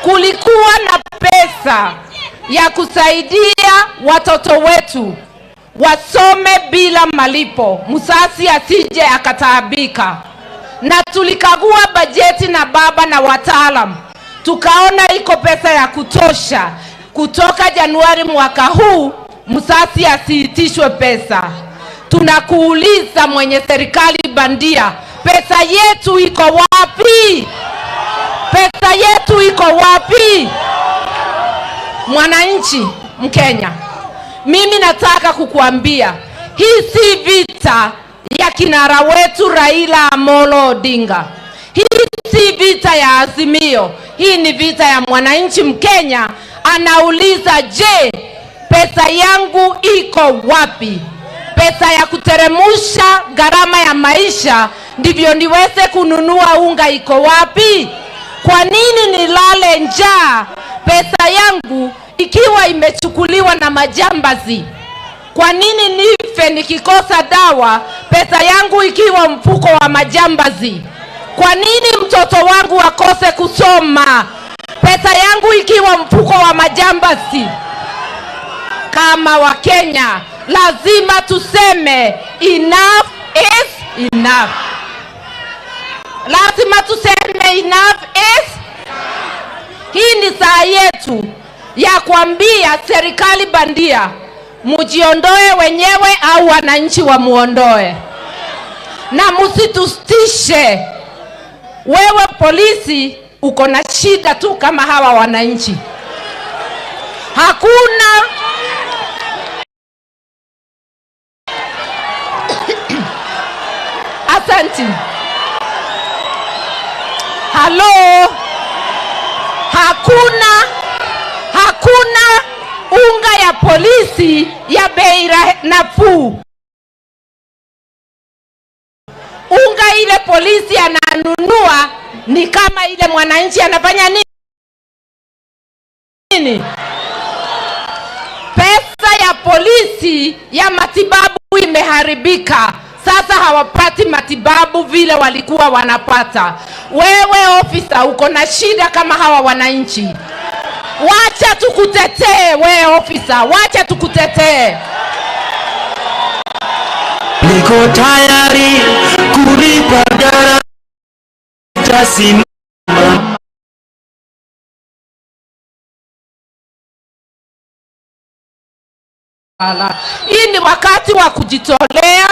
Kulikuwa na pesa ya kusaidia watoto wetu wasome bila malipo, msasi asije akataabika. Na tulikagua bajeti na baba na wataalam, tukaona iko pesa ya kutosha. Kutoka Januari mwaka huu, msasi asiitishwe pesa. Tunakuuliza mwenye serikali bandia, pesa yetu iko wapi? Pesa yetu iko wapi? Mwananchi Mkenya, mimi nataka kukuambia, hii si vita ya kinara wetu Raila Amolo Odinga. Hii si vita ya Azimio. Hii ni vita ya mwananchi Mkenya. Anauliza, je, pesa yangu iko wapi? Pesa ya kuteremusha gharama ya maisha ndivyo niweze kununua unga iko wapi? Kwa nini nilale njaa pesa yangu ikiwa imechukuliwa na majambazi? Kwa nini nife nikikosa dawa pesa yangu ikiwa mfuko wa majambazi? Kwa nini mtoto wangu akose kusoma pesa yangu ikiwa mfuko wa majambazi? Kama Wakenya lazima tuseme enough is enough. Lazima tuseme enough is. Hii ni saa yetu ya kuambia serikali bandia, mujiondoe wenyewe au wananchi wamuondoe. Na msitustishe. Wewe polisi uko na shida tu kama hawa wananchi. Hakuna Asanti. Halo. Hakuna unga ya polisi ya bei nafuu. Unga ile polisi ananunua ni kama ile mwananchi anafanya nini? Pesa ya polisi ya matibabu imeharibika. Sasa hawapati matibabu vile walikuwa wanapata. Wewe ofisa uko na shida kama hawa wananchi. Wacha tukutetee wewe ofisa, wacha tukutetee. Niko tayari kulipa gharama. Hii ni wakati wa kujitolea.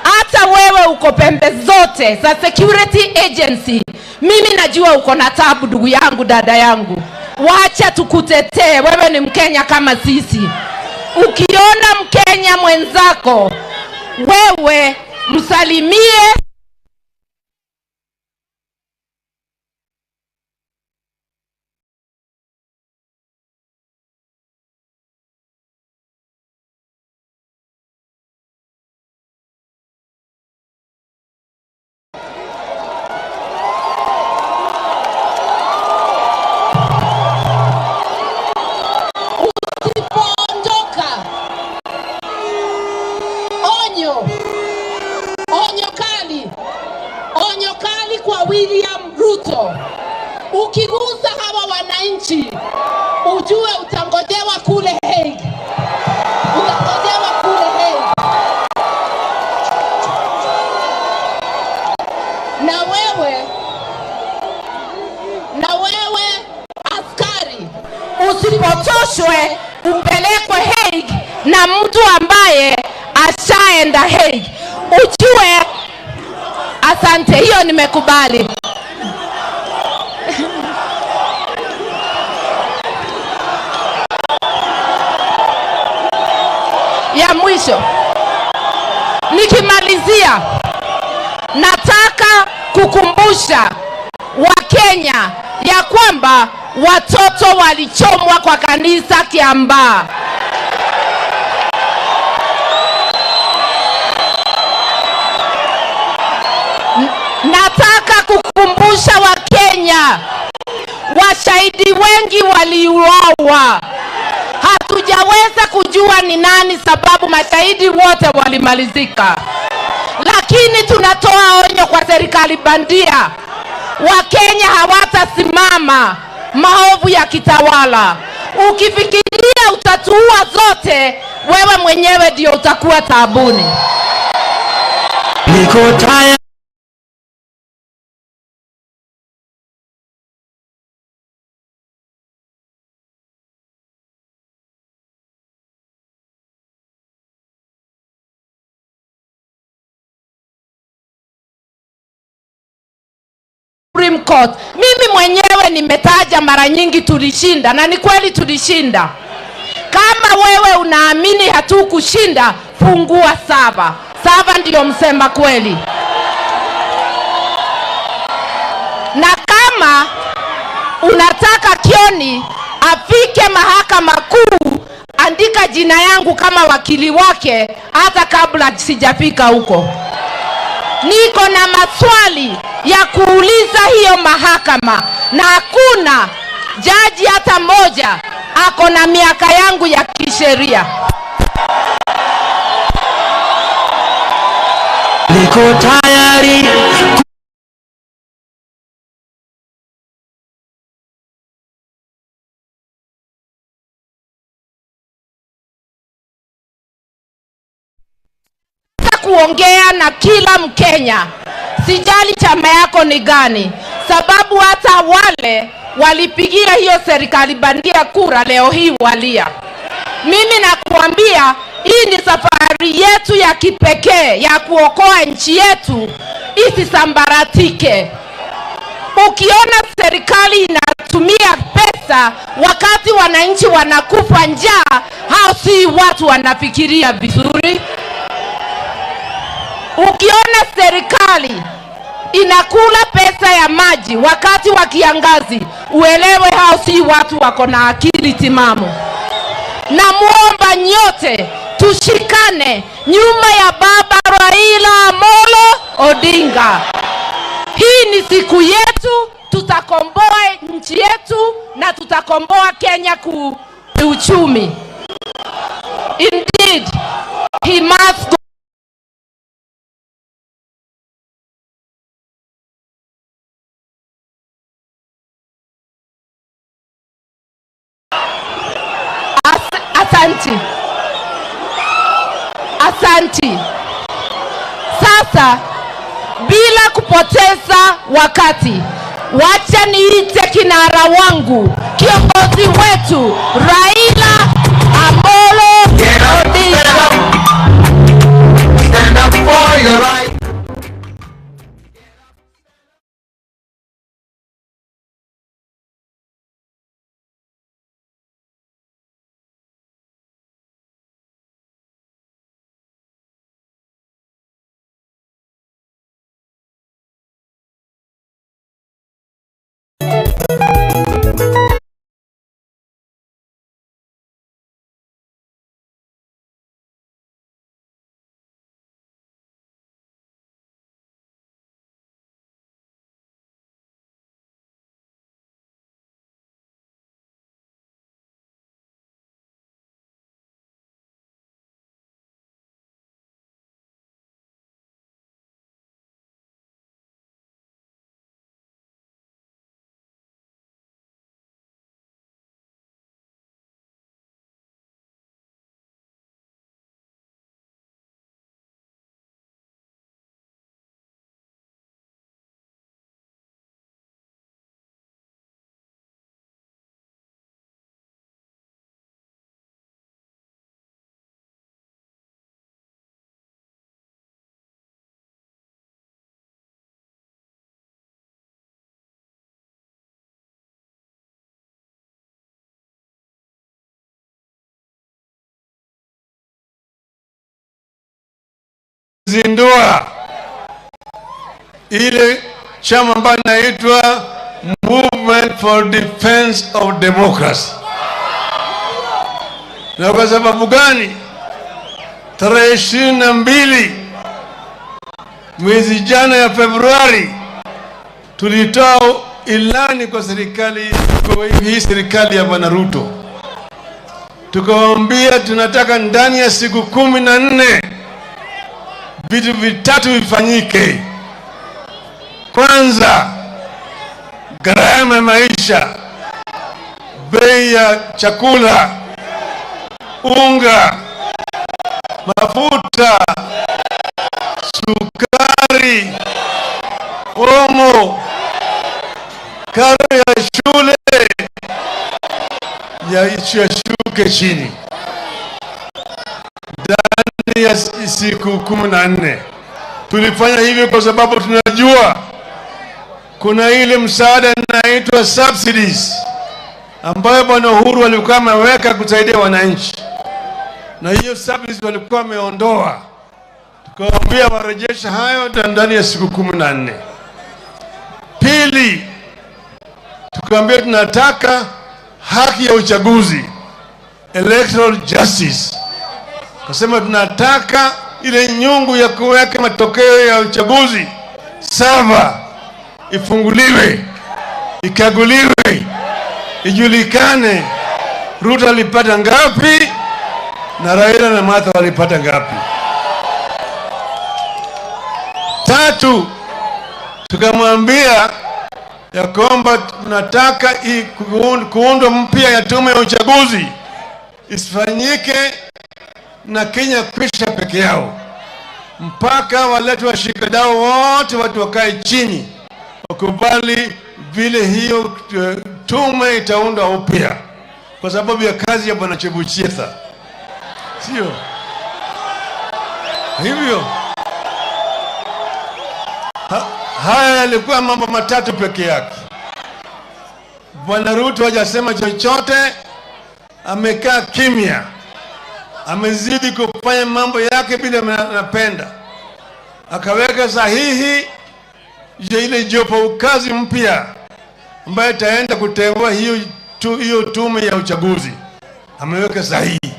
Hata wewe uko pembe zote za security agency, mimi najua uko na tabu ndugu yangu, dada yangu. Wacha tukutetee, wewe ni Mkenya kama sisi. Ukiona Mkenya mwenzako, wewe msalimie. nchi, ujue utangojewa kule Hague. Utangojewa kule Hague. Na wewe askari, usipotoshwe upelekwe Hague na mtu ambaye ashaenda Hague. Ujue, asante, hiyo nimekubali. Ya mwisho, nikimalizia, nataka kukumbusha Wakenya ya kwamba watoto walichomwa kwa kanisa Kiambaa. Nataka kukumbusha Wakenya, washahidi wengi waliuawa. Hatujaweza kujua ni nani sababu mashahidi wote walimalizika. Lakini tunatoa onyo kwa serikali bandia. Wakenya hawatasimama maovu ya kitawala. Ukifikiria utatuua zote, wewe mwenyewe ndio utakuwa taabuni. Niko tayari. Supreme Court. Mimi mwenyewe nimetaja mara nyingi tulishinda, na ni kweli tulishinda. Kama wewe unaamini hatukushinda, fungua saba. Saba ndio msema kweli. Na kama unataka Kioni afike mahakama kuu, andika jina yangu kama wakili wake hata kabla sijafika huko. Niko na maswali ya kuuliza hiyo mahakama, na hakuna jaji hata moja ako na miaka yangu ya kisheria. Niko tayari. Kuongea na kila Mkenya, sijali chama yako ni gani, sababu hata wale walipigia hiyo serikali bandia kura leo hii walia. Mimi nakuambia, hii ni safari yetu ya kipekee ya kuokoa nchi yetu isisambaratike. Ukiona serikali inatumia pesa wakati wananchi wanakufa njaa, hao si watu wanafikiria vizuri. Ukiona serikali inakula pesa ya maji wakati wa kiangazi, uelewe hao si watu wako na akili timamu. Na muomba nyote tushikane nyuma ya baba Raila Amolo Odinga. Hii ni siku yetu, tutakomboa nchi yetu na tutakomboa Kenya kiuchumi. Indeed, he must go. Asanti. Sasa bila kupoteza wakati, wacha niite kinara wangu, kiongozi wetu Raila Amolo Odinga. Stand up for your right. tulizindua ile chama ambayo inaitwa Movement for Defense of Democracy. Na kwa sababu gani? Tarehe 22 mwezi jana ya Februari tulitoa ilani kwa serikali, kwa hii serikali ya Bwana Ruto. Tukawaambia tunataka ndani ya siku 14 vitu vitatu vifanyike. Kwanza, gharama ya maisha, bei ya chakula, unga, mafuta, sukari, omo, karo ya shule yashuke chini ndani ya siku 14. Tulifanya hivyo kwa sababu tunajua kuna ile msaada inaitwa subsidies ambayo Bwana Uhuru alikuwa ameweka kusaidia wananchi, na hiyo subsidies walikuwa wameondoa. Tukawaambia warejeshe hayo ndani ya siku 14. Pili, tukawaambia tunataka haki ya uchaguzi, electoral justice. Kasema tunataka ile nyungu ya kuweka matokeo ya uchaguzi sava ifunguliwe, ikaguliwe, ijulikane Ruto alipata ngapi na Raila na Martha walipata ngapi. Tatu, tukamwambia ya kwamba tunataka kuundwa mpya ya tume ya uchaguzi, isifanyike na Kenya Kwisha peke yao, mpaka walete washikadau wote, watu wakae chini wakubali vile hiyo tume itaundwa upya kwa sababu ya kazi ya Bwana Chebuchetha. Sio hivyo? Haya yalikuwa mambo matatu peke yake. Bwana Ruto hajasema chochote, amekaa kimya, amezidi kufanya mambo yake bila anapenda. Akaweka sahihi ile jopo kazi mpya ambayo itaenda kutengua hiyo tume ya uchaguzi. Ameweka sahihi,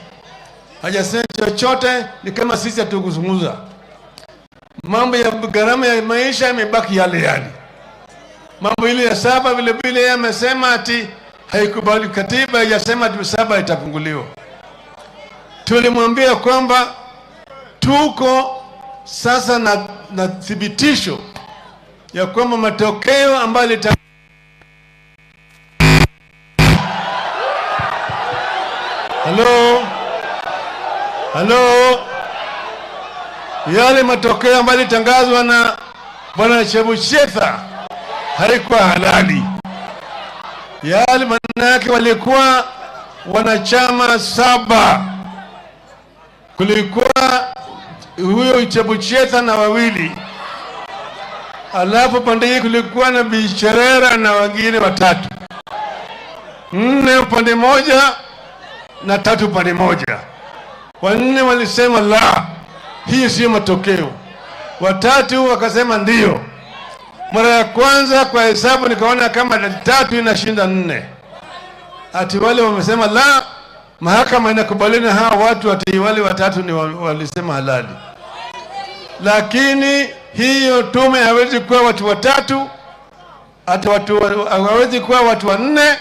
hajasema chochote, ni kama sisi hatukuzungumza. Mambo ya gharama ya maisha yamebaki yale yale. Mambo ile ya saba vile vile yeye amesema ati haikubali, katiba yasema ati saba itafunguliwa. Tulimwambia kwamba tuko sasa na thibitisho ya kwamba matokeo ambayo Hello, yale matokeo ambayo yalitangazwa na Bwana Chebuchetha haikuwa halali. Yale maana yake walikuwa wanachama 7. Kulikuwa huyo Chebuchetha na wawili, alafu pande hii kulikuwa na Bicherera na wengine 3. 4 upande moja na 3 upande moja. 4 walisema la, hii sio matokeo. 3 wakasema ndio. Mara ya kwanza kwa hesabu nikaona kama 3 inashinda 4. Ati wale wamesema la, mahakama inakubaliana hawa watu, ati wale 3 ni walisema halali. Lakini hiyo tume hawezi kuwa watu 3, ati hawezi kuwa watu 4,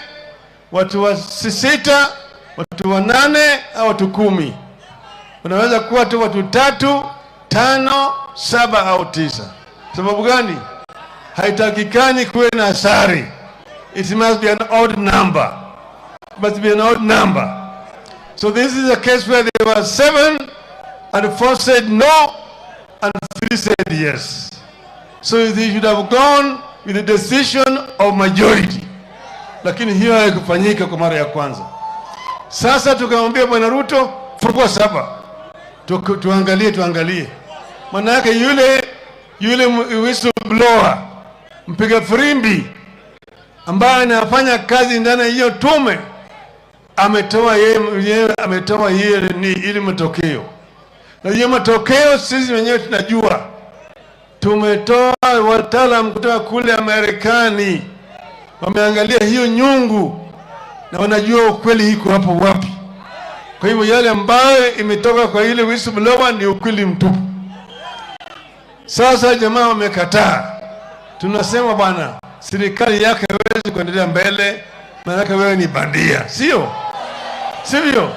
watu 6, watu 8 au watu 10. Unaweza kuwa tu watu 3, 5, 7 au 9. Sababu gani? Haitakikani kuwe na asari. It must be an odd number. It must be an odd number. So this is a case where there were 7 and 4 said no and 3 said yes. So they should have gone with the decision of majority. Lakini hiyo haikufanyika kwa mara ya kwanza. Sasa tukamwambia Bwana Ruto, fungua 7. Tuangalie. Maana yake yule whistleblower, mpiga firimbi ambaye anafanya kazi ndani ya hiyo tume, ametoa yeye ni ile matokeo. Na hiyo matokeo sisi wenyewe tunajua. Tumetoa wataalamu kutoka kule Marekani, wameangalia hiyo nyungu na wanajua ukweli iko hapo wapi. Kwa hivyo yale ambayo imetoka kwa ile whistleblower ni ukweli mtupu. Sasa jamaa wamekataa. Tunasema bwana, serikali yake haiwezi kuendelea mbele, maana wewe ni bandia, sio? Sivyo?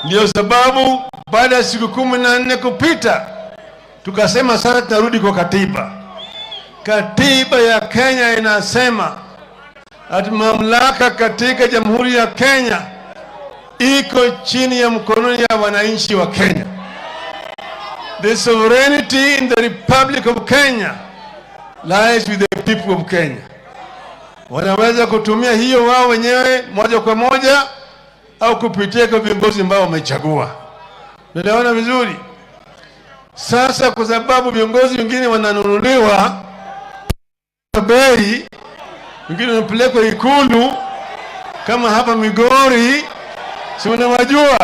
Ndio sababu baada ya siku 14 kupita tukasema sasa tunarudi kwa katiba. Katiba ya Kenya inasema ati mamlaka katika Jamhuri ya Kenya iko chini ya mkononi ya wananchi wa Kenya. The sovereignty in the Republic of Kenya lies with the people of Kenya. Wanaweza kutumia hiyo wao wenyewe moja kwa moja au kupitia kwa viongozi ambao wamechagua. Unaona vizuri? Sasa kwa sababu viongozi wengine wananunuliwa bei, wengine wanapelekwa Ikulu kama hapa Migori, si unawajua?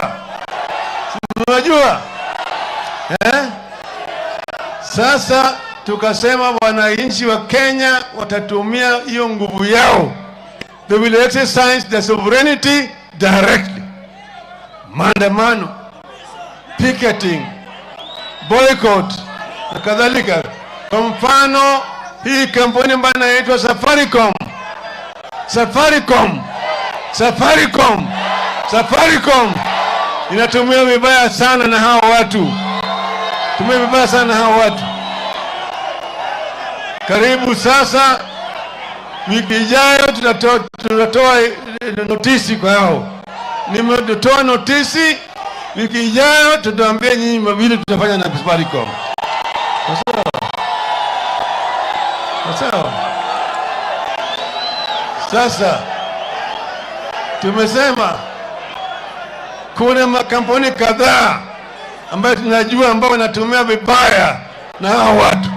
Sasa tukasema wananchi wa Kenya watatumia hiyo nguvu yao. They will exercise their sovereignty directly. Maandamano, picketing, boycott na kadhalika. Kwa mfano hii kampuni ambayo inaitwa Safaricom inatumia vibaya sana na hao watu. Karibu sasa wiki ijayo tutatoa notisi kwa hao. Nimetoa notisi, wiki ijayo tutaambia nyinyi mabili tutafanya na Safaricom. Sawa. Sasa tumesema kuna makampuni kadhaa ambayo tunajua ambao wanatumia vibaya na hao watu.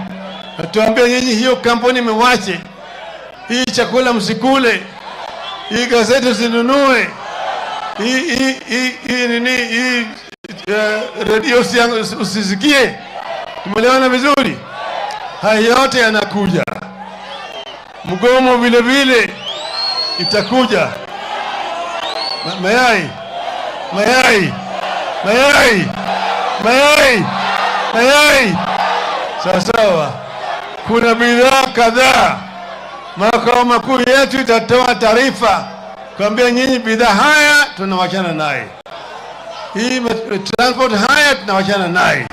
Natuambia nyinyi hiyo kampuni mwache. Hii chakula msikule. Hii gazeti usinunue. Hii radio usisikie. Tumeelewana vizuri? Haya yote yanakuja. Mgomo vile vile itakuja. Mayai. Sawa. Kuna bidhaa kadhaa. Makao makuu yetu itatoa taarifa kuambia nyinyi bidhaa haya tunawachana naye. Hii transport haya tunawachana naye.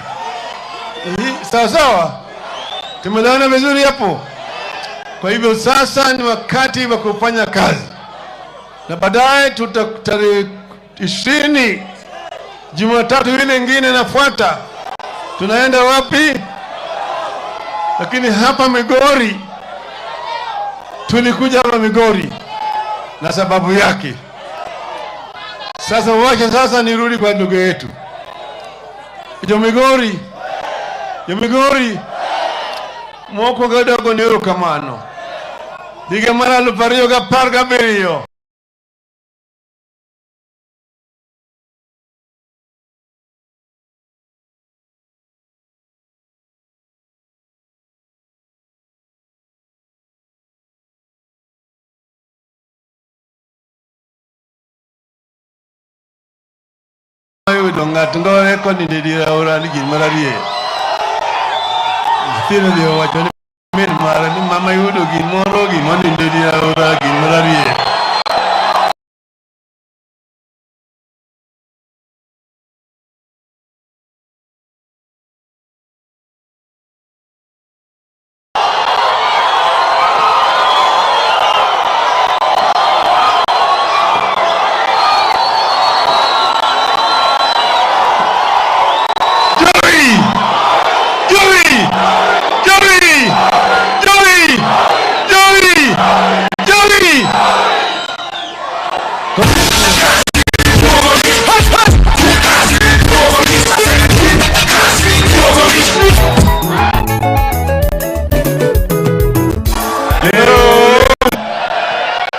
Sawa. Tumeelewana vizuri hapo? Kwa hivyo sasa ni wakati wa kufanya kazi. Na baadaye tarehe 20 Jumatatu ile nyingine inafuata. Tunaenda wapi? Lakini hapa Migori, tulikuja hapa Migori na sababu yake. Sasa nirudi kwa ndugu yetu. Jo Migori moko gadogo ni urukamano. Diga mara lupario ga parga berio. Ayo donga tungore ko ni dira ora ni gimararie. Tino dio wacho ni mara ni mama yudo gimoro gimoni dira ora gimararie.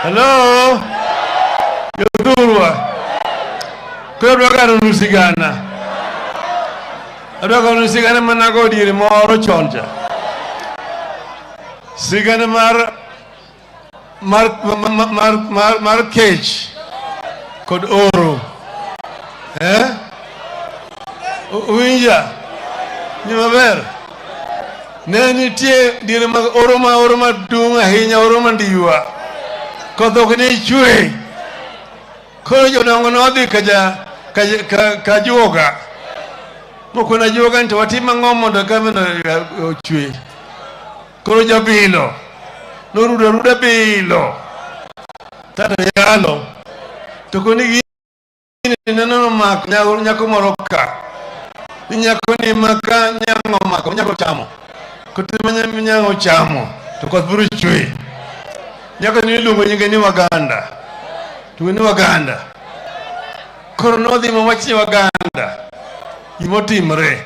Hello? Yodurwa. Kwa blogaro nusigana. Adwa kono sigana manago dire moro choncha. Sigana mar kech kod oro. Uwinja ni maber. Ne nitie dire mag oro ma dung ahinya, oro mandiwa. Kodho kene chwe. Koro jodongo nodhi ka juoga. Moko na juoga nto watima ngomo ndo kameno ochwe. Koro jabilo. Noruda bilo. Tata yalo. Tokoni gini nanono mak nyako moroka. Nyako ni maka nyango mako nyako chamo. Kutimanya nyango chamo. Tokot buru chwe. Nyako ni lungo nyinge ni Waganda. Tuweni Waganda. Koro nodhi mamachi Waganda. Imotimre.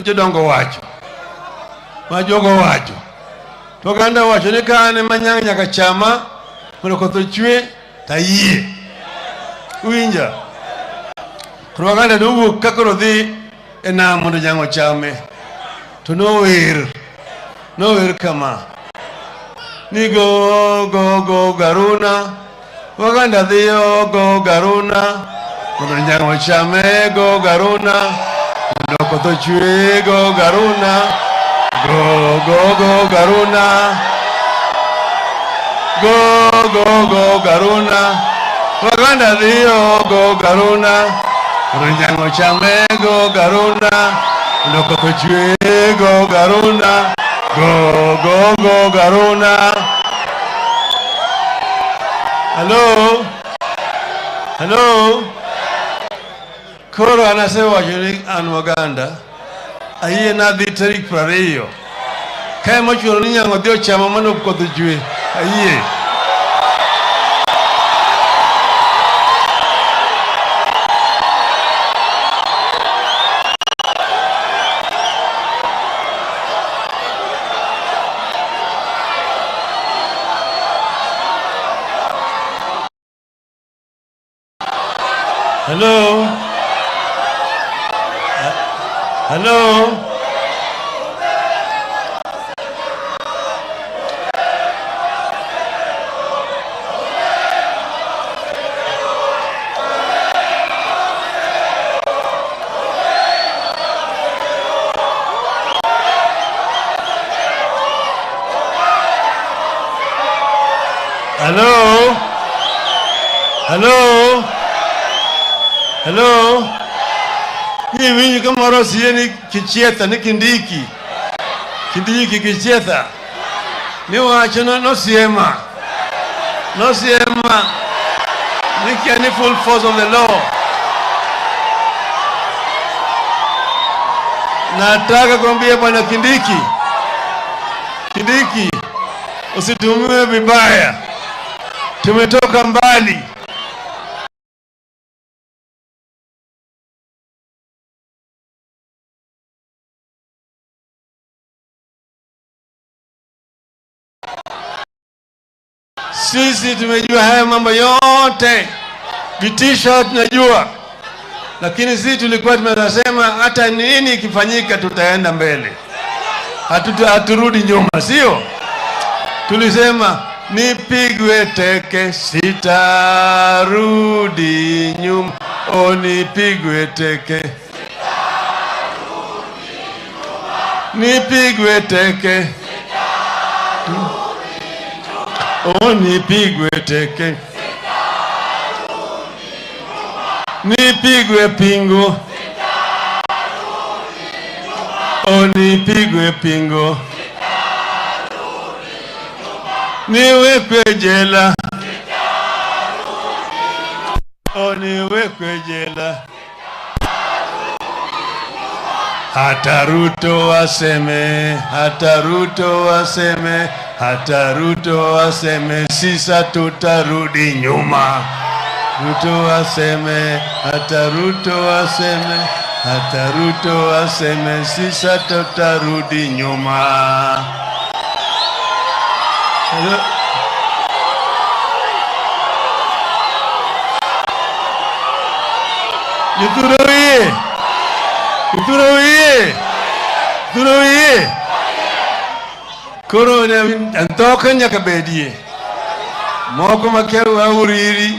Jodongo wacho. Majogo wacho. Waganda wacho ni kane manyang nyaka chama. Mondo kotho chwe tayie. Uwinja. Koro Waganda nowuok kakoro dhi enam mondo nyango chame. To nower kama. Ni go Garuna. Waganda dhiyo go Garuna. Mondo nyango chame go Garuna. Mondo kotho chwe go Garuna. Go Garuna. Go Garuna. Waganda dhiyo go Garuna. Mondo nyango chame go Garuna. Mondo kotho chwe go Garuna. Go Garuna. Hello. Koro anasewa jini an Waganda. Aye na dhi tarik 20. Kaya mochuno ni nyango dio chama mano kotho chwe. Aye. Hello. Hello. Ni winyi kama rosi ni kichieta ni kindiki. Kindiki kichieta. Ni wacho no siema. Ni any full force of the law. Nataka kuambia bwana Kindiki. Usitumiwe vibaya. Tumetoka mbali. Sisi tumejua haya mambo yote. Vitisho tunajua. Lakini sisi tulikuwa tunasema hata nini ikifanyika tutaenda mbele. Haturudi nyuma, sio? Tulisema nipigwe teke sitarudi nyuma. Nipigwe teke. Nipigwe teke. Nipigwe teke. Nipigwe pingu. Nipigwe pingu. Niwekwe jela. Niwekwe jela. Hata Ruto waseme sisa tutarudi nyuma. Ruto waseme sisa tutarudi nyuma. Yuturowie. Yuturowie. Yuturowie. Koro ne antoka nyaka bedie. Moko makero auriri.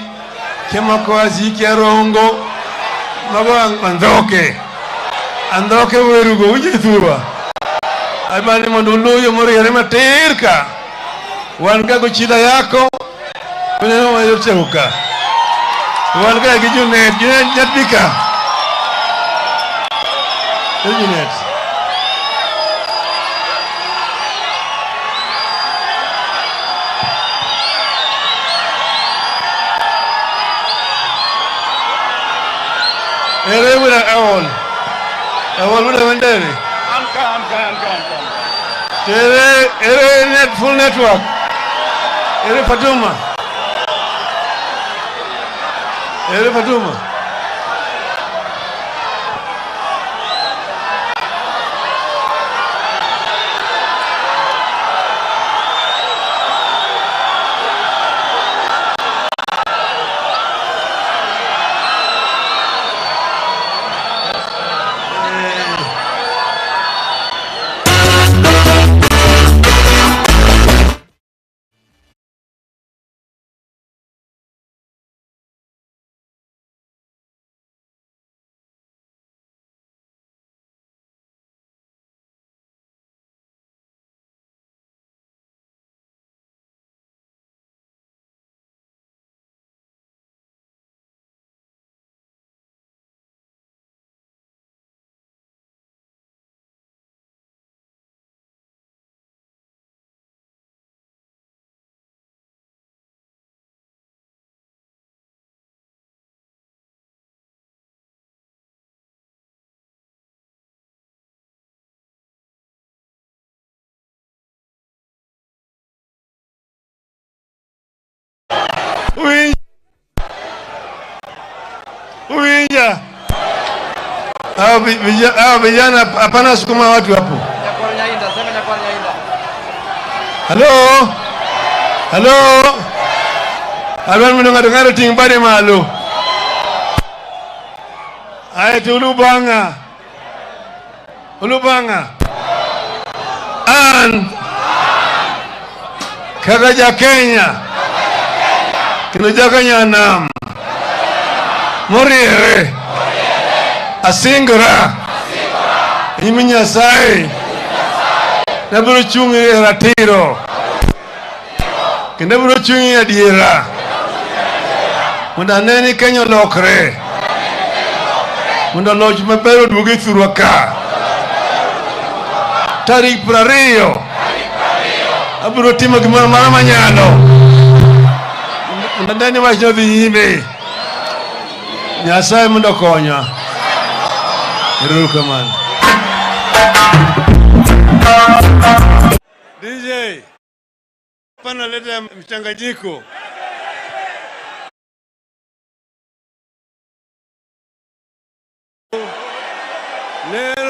Kema kwa ziki arongo. Mago andoke. Andoke werugo uje thua. Aibani monduluyo mori yarema terka. Wanga go chida yako. Kuna yote huka. Wanga gijune jatbika. Junet. Ere wala awol. Awol wala mandere. Anka. Ere net full network. Ere Fatuma. Ere Fatuma. Uwinja. Hao vijana hapana sukuma watu hapo. Hello? Hello? Alwan minonga ngaro tingbare malo. Ayatu Ulubanga. Ulubanga. Kagaja Kenya. Kinajaga Nyanam. Moriere. Asingra. Iminya sai. Naburo chungi ratiro. Kinaburo chungi adiera. Munda neni Kenya lokre. Munda loj mabero dugi thurwaka. Tarik prario. Aburo timo gimana mana manyalo. Munda neni wachno dhi nyime. Nyasaye mondo konya. Erokamano. DJ, pana leta mchanganyiko. Leo